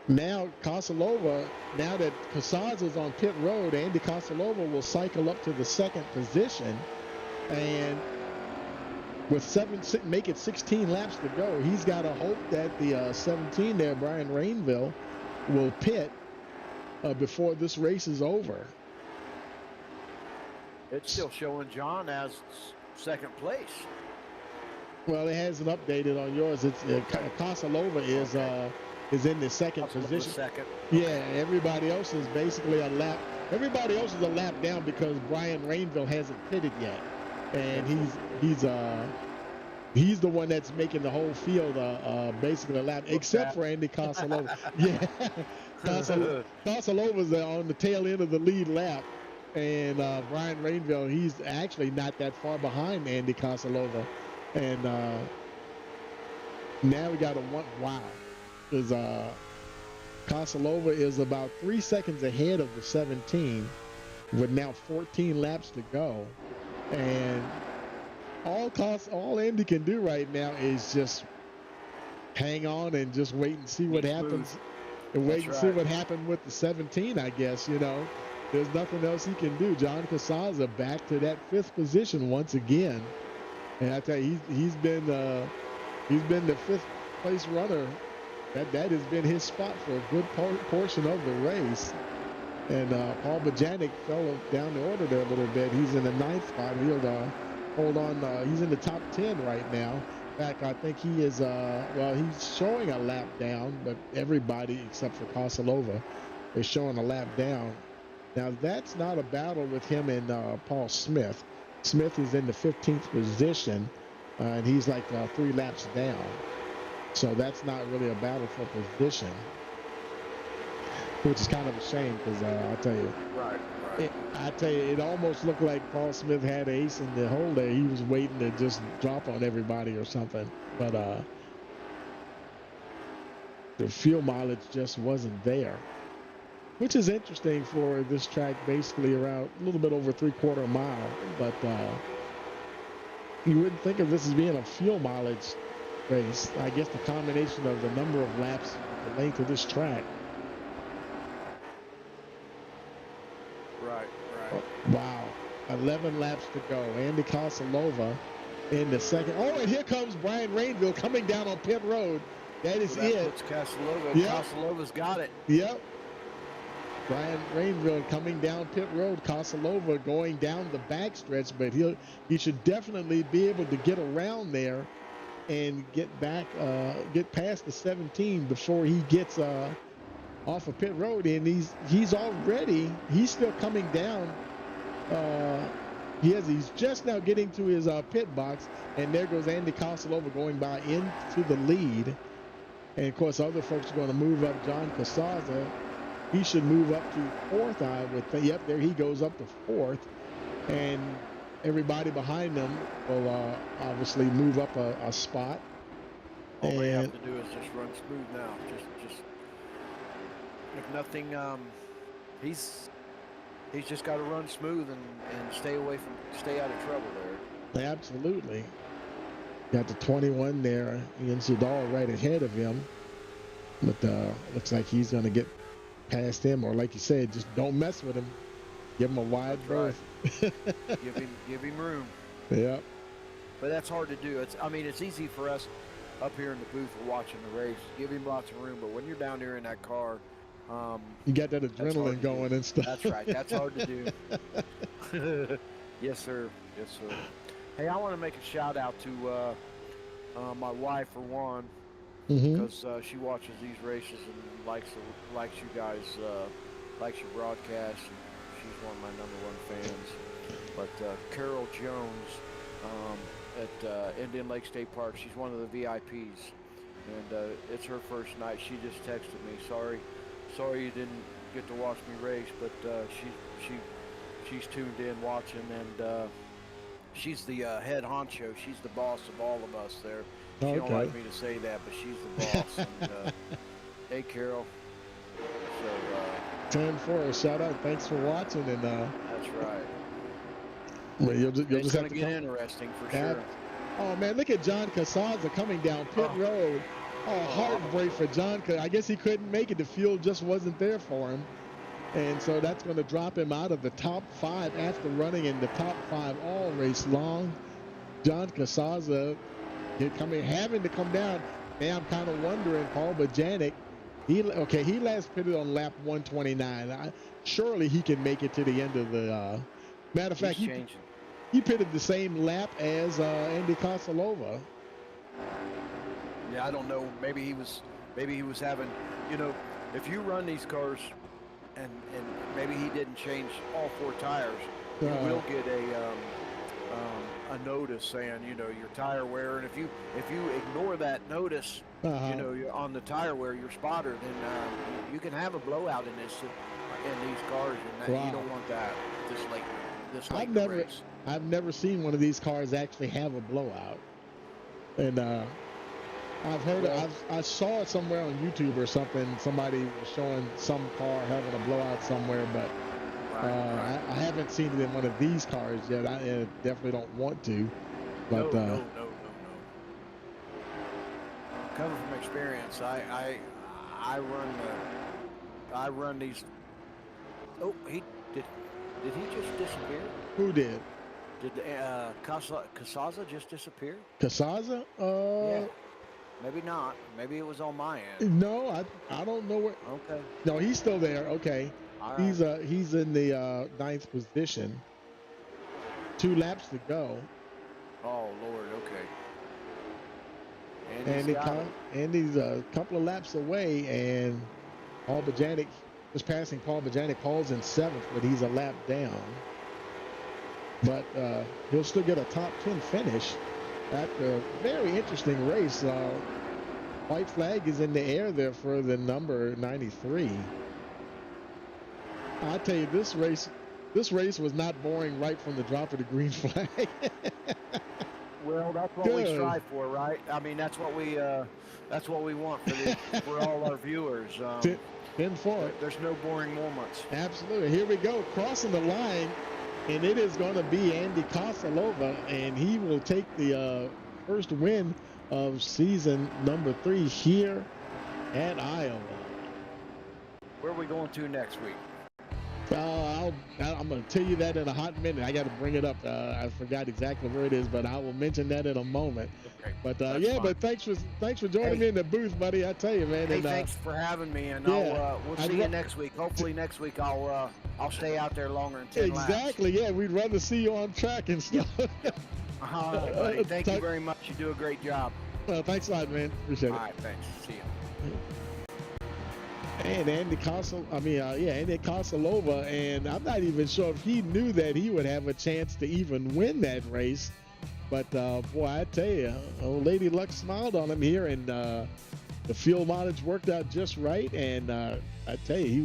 now Kosilova, now that Casaza's on pit road, Andy Kosilova will cycle up to the second position, and with make it 16 laps to go. He's got to hope that the 17 there, Brian Rainville, will pit before this race is over. It's still showing John as second place. Well, it hasn't updated on yours. It's Kosilova is in the second position. Second. Yeah, everybody else is basically a lap. Everybody else is a lap down because Brian Rainville hasn't pitted yet, and he's the one that's making the whole field basically a lap, except for Andy Kosilova. Yeah, Kosilova's on the tail end of the lead lap, and Brian Rainville, he's actually not that far behind Andy Kosilova, and now we got wow. Is Kosilova is about 3 seconds ahead of the 17 with now 14 laps to go, and all Andy can do right now is just hang on and just wait and see what happens and wait and see what happened with the 17. I guess there's nothing else he can do. John Casaza back to that 5th position once again, and I tell you he's been the 5th place runner. That has been his spot for a good portion of the race. And Paul Bajanic fell down the order there a little bit. He's in the 9th spot. He'll hold on. He's in the top 10 right now. In fact, I think he is, he's showing a lap down, but everybody except for Kosilova is showing a lap down. Now, that's not a battle with him and Paul Smith. Smith is in the 15th position, and he's like 3 laps down. So that's not really a battle for position, which is kind of a shame because I'll tell you. Right. It almost looked like Paul Smith had ace in the hole there. He was waiting to just drop on everybody or something. But the fuel mileage just wasn't there, which is interesting for this track, basically around a little bit over 3/4 mile. But you wouldn't think of this as being a fuel mileage race. I guess the combination of the number of laps, the length of this track. Right. Wow. 11 laps to go. Andy Kosilova in the second. Oh, and here comes Brian Rainville coming down on pit road. That is it. Puts Kosilova. Yep. Kosilova's got it. Yep. Brian Rainville coming down pit road. Kosilova going down the backstretch, but he should definitely be able to get around there and get past the 17 before he gets off of pit road. And he's still coming down. He's just now getting to his pit box, and there goes Andy Kosilova going by into the lead. And of course, other folks are going to move up. John Casaza, he should move up to 4th, I would think. Yep, there he goes up to 4th, and everybody behind them will obviously move up a spot. All they have to do is just run smooth now. Just if nothing, he's just got to run smooth and stay out of trouble there. Absolutely. Got the 21 there. Ian Soudal right ahead of him. But looks like he's going to get past him, or like you said, just don't mess with him. Give him a wide berth. give him room. Yeah. But that's hard to do. It's easy for us up here in the booth watching the race. Give him lots of room, but when you're down there in that car, you got that adrenaline going and stuff. That's right. That's hard to do. Yes, sir. Yes, sir. Hey, I want to make a shout out to my wife for one, because she watches these races and likes you guys, likes your broadcast. And she's one of my #1 fans. But Carol Jones at Indian Lake State Park, she's one of the VIPs, and it's her first night. She just texted me, sorry you didn't get to watch me race, but she's tuned in watching, and she's the head honcho. She's the boss of all of us there. She don't like me to say that, but she's the boss. And, hey, Carol. So 10-4, shout out. Thanks for watching. And that's right. Well, you'll just have to to get interesting for sure. Oh man, look at John Casaza coming down pit road. Oh, heartbreak for John. I guess he couldn't make it. The fuel just wasn't there for him. And so that's going to drop him out of the top 5 after running in the top 5 all race long. John Casaza having to come down. Now I'm kind of wondering, Paul Bajanic, he last pitted on lap 129. Surely he can make it to the end of the matter of fact, he pitted the same lap as Andy Kosalova. Yeah, I don't know. Maybe he was having, if you run these cars and maybe he didn't change all 4 tires, you will get a notice saying, your tire wear. And if you ignore that notice, you're on the tire wear, your spotter, then you can have a blowout in these cars, and you don't want that this late in the race. I've never seen one of these cars actually have a blowout, and I saw it somewhere on YouTube or something. Somebody was showing some car having a blowout somewhere, but I haven't seen it in one of these cars yet. I definitely don't want to. But no. Coming from experience, I run these. Oh, did he just disappear? Who did? Did Casaza just disappear? Casaza? Yeah. Maybe not. Maybe it was on my end. No, I don't know where. Okay. No, he's still there. Okay. All right. He's in the 9th position. 2 laps to go. Oh Lord. Okay. Andy's a couple of laps away, and Paul Bajanic was passing Paul Bajanic. Paul's in 7th, but he's a lap down. But he'll still get a top 10 finish. That's a very interesting race. White flag is in the air there for the number 93. I tell you, this race was not boring right from the drop of the green flag. Well, that's what we strive for, right? I mean, that's what we want for all our viewers. 10-4. There's no boring moments. Absolutely. Here we go, crossing the line. And it is going to be Andy Kosalova, and he will take the first win of season number 3 here at Iowa. Where are we going to next week? I'm going to tell you that in a hot minute. I got to bring it up. I forgot exactly where it is, but I will mention that in a moment. Okay. But but thanks for joining me in the booth, buddy. I tell you, man. Hey, thanks for having me, and we'll see you next week. Hopefully next week I'll stay out there longer than 10 laps. Exactly. Yeah, we'd rather see you on track and stuff. All right, buddy. Thank you very much. You do a great job. Thanks a lot, man. Appreciate it. All right, thanks. See you. And Andy Kosalova, and I'm not even sure if he knew that he would have a chance to even win that race. But boy, I tell you, old Lady Luck smiled on him here, and the fuel mileage worked out just right. And I tell you, he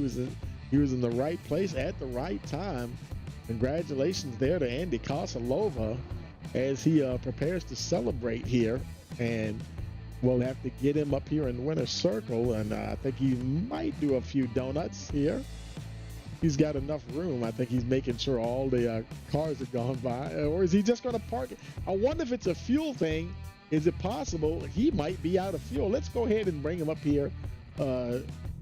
was in the right place at the right time. Congratulations there to Andy Kosalova as he prepares to celebrate here, and we'll have to get him up here in winner's circle, and I think he might do a few donuts here. He's got enough room. I think he's making sure all the cars have gone by, or is he just going to park it? I wonder if it's a fuel thing. Is it possible he might be out of fuel? Let's go ahead and bring him up here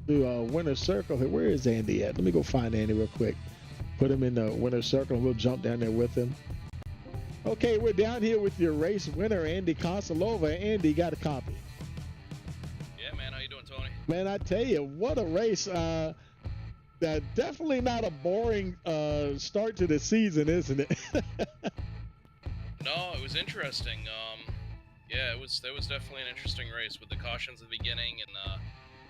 winner's circle here. Where is Andy at? Let me go find Andy real quick. Put him in the winner's circle, and we'll jump down there with him. Okay, we're down here with your race winner, Andy Kosalova. Andy, got a copy. Yeah, man. How you doing, Tony? Man, I tell you, what a race. Definitely not a boring start to the season, isn't it? No, it was interesting. Yeah, it was definitely an interesting race with the cautions at the beginning and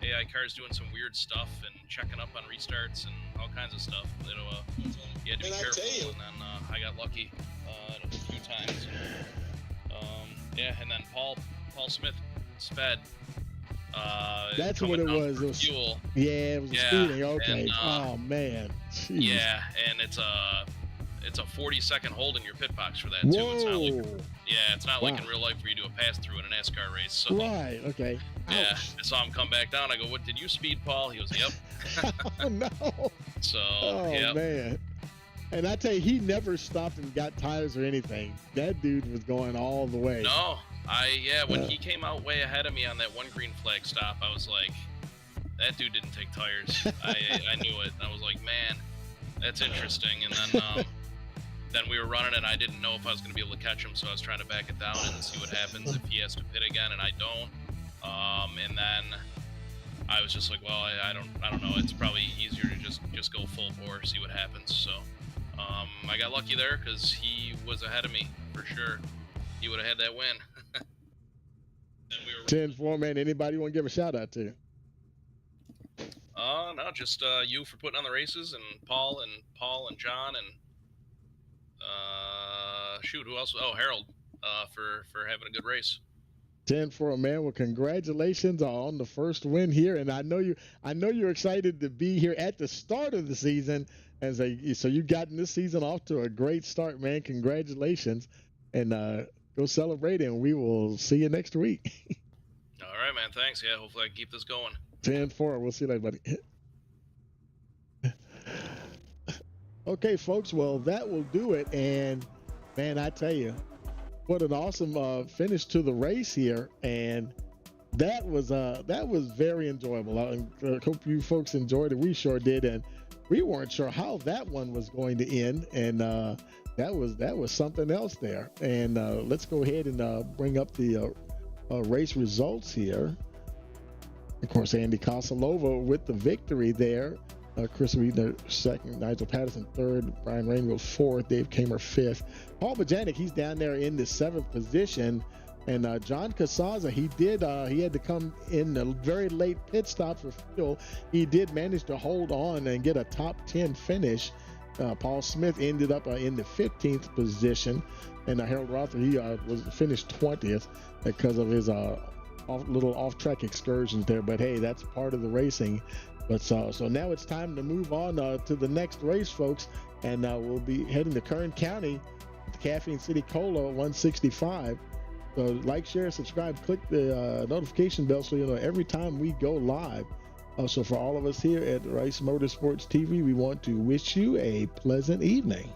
AI cars doing some weird stuff and checking up on restarts and all kinds of stuff. You had to be careful, and then I got lucky a few times. Yeah, and then Paul Smith sped. That's what it was. It was fuel. Yeah, it was speeding. Okay. And, oh man. Jeez. Yeah, and it's a 40-second hold in your pit box for that too. Whoa. It's not like in real life where you do a pass through in a NASCAR race. So, right. Okay. Yeah. Ouch. I saw him come back down. I go, "What did you speed, Paul?" He goes, "Yep." Oh no. So. Oh yep. man. And I tell you, he never stopped and got tires or anything. That dude was going all the way. No. When he came out way ahead of me on that one green flag stop, I was like, that dude didn't take tires. I knew it. I was like, man, that's interesting. And then then we were running, and I didn't know if I was going to be able to catch him, so I was trying to back it down and see what happens if he has to pit again, and I don't. And then I was just like, well, I don't know. It's probably easier to just go full bore, see what happens. So I got lucky there because he was ahead of me for sure. He would have had that win. 10-4, man. Anybody you want to give a shout out to? No, just you for putting on the races, and Paul and John, and who else? Oh, Harold, for having a good race. 10-4, man. Well, congratulations on the first win here, and I know you're excited to be here at the start of the season, so you've gotten this season off to a great start, man. Congratulations, and go celebrate, and we will see you next week. All right, man. Thanks. Yeah, hopefully I can keep this going. 10-4. We'll see you later, buddy. Okay, folks. Well, that will do it. And man, I tell you, what an awesome finish to the race here. And that was very enjoyable. I hope you folks enjoyed it. We sure did, and we weren't sure how that one was going to end. And that was something else there. And let's go ahead and bring up the race results here. Of course, Andy Kosalova with the victory there. Chris Reed second, Nigel Patterson third, Brian Rain goes fourth, Dave Kamer fifth. Paul Bajanic, he's down there in the seventh position. And John Casaza, he had to come in a very late pit stop for fuel. He did manage to hold on and get a top 10 finish. Paul Smith ended up in the 15th position, and Harold Rother, he was finished 20th because of his little off-track excursions there. But hey, that's part of the racing. But so now it's time to move on to the next race, folks, and we'll be heading to Kern County, the Caffeine City Cola 165. So like, share, subscribe, click the notification bell so you know every time we go live. So for all of us here at Rice Motorsports TV, we want to wish you a pleasant evening.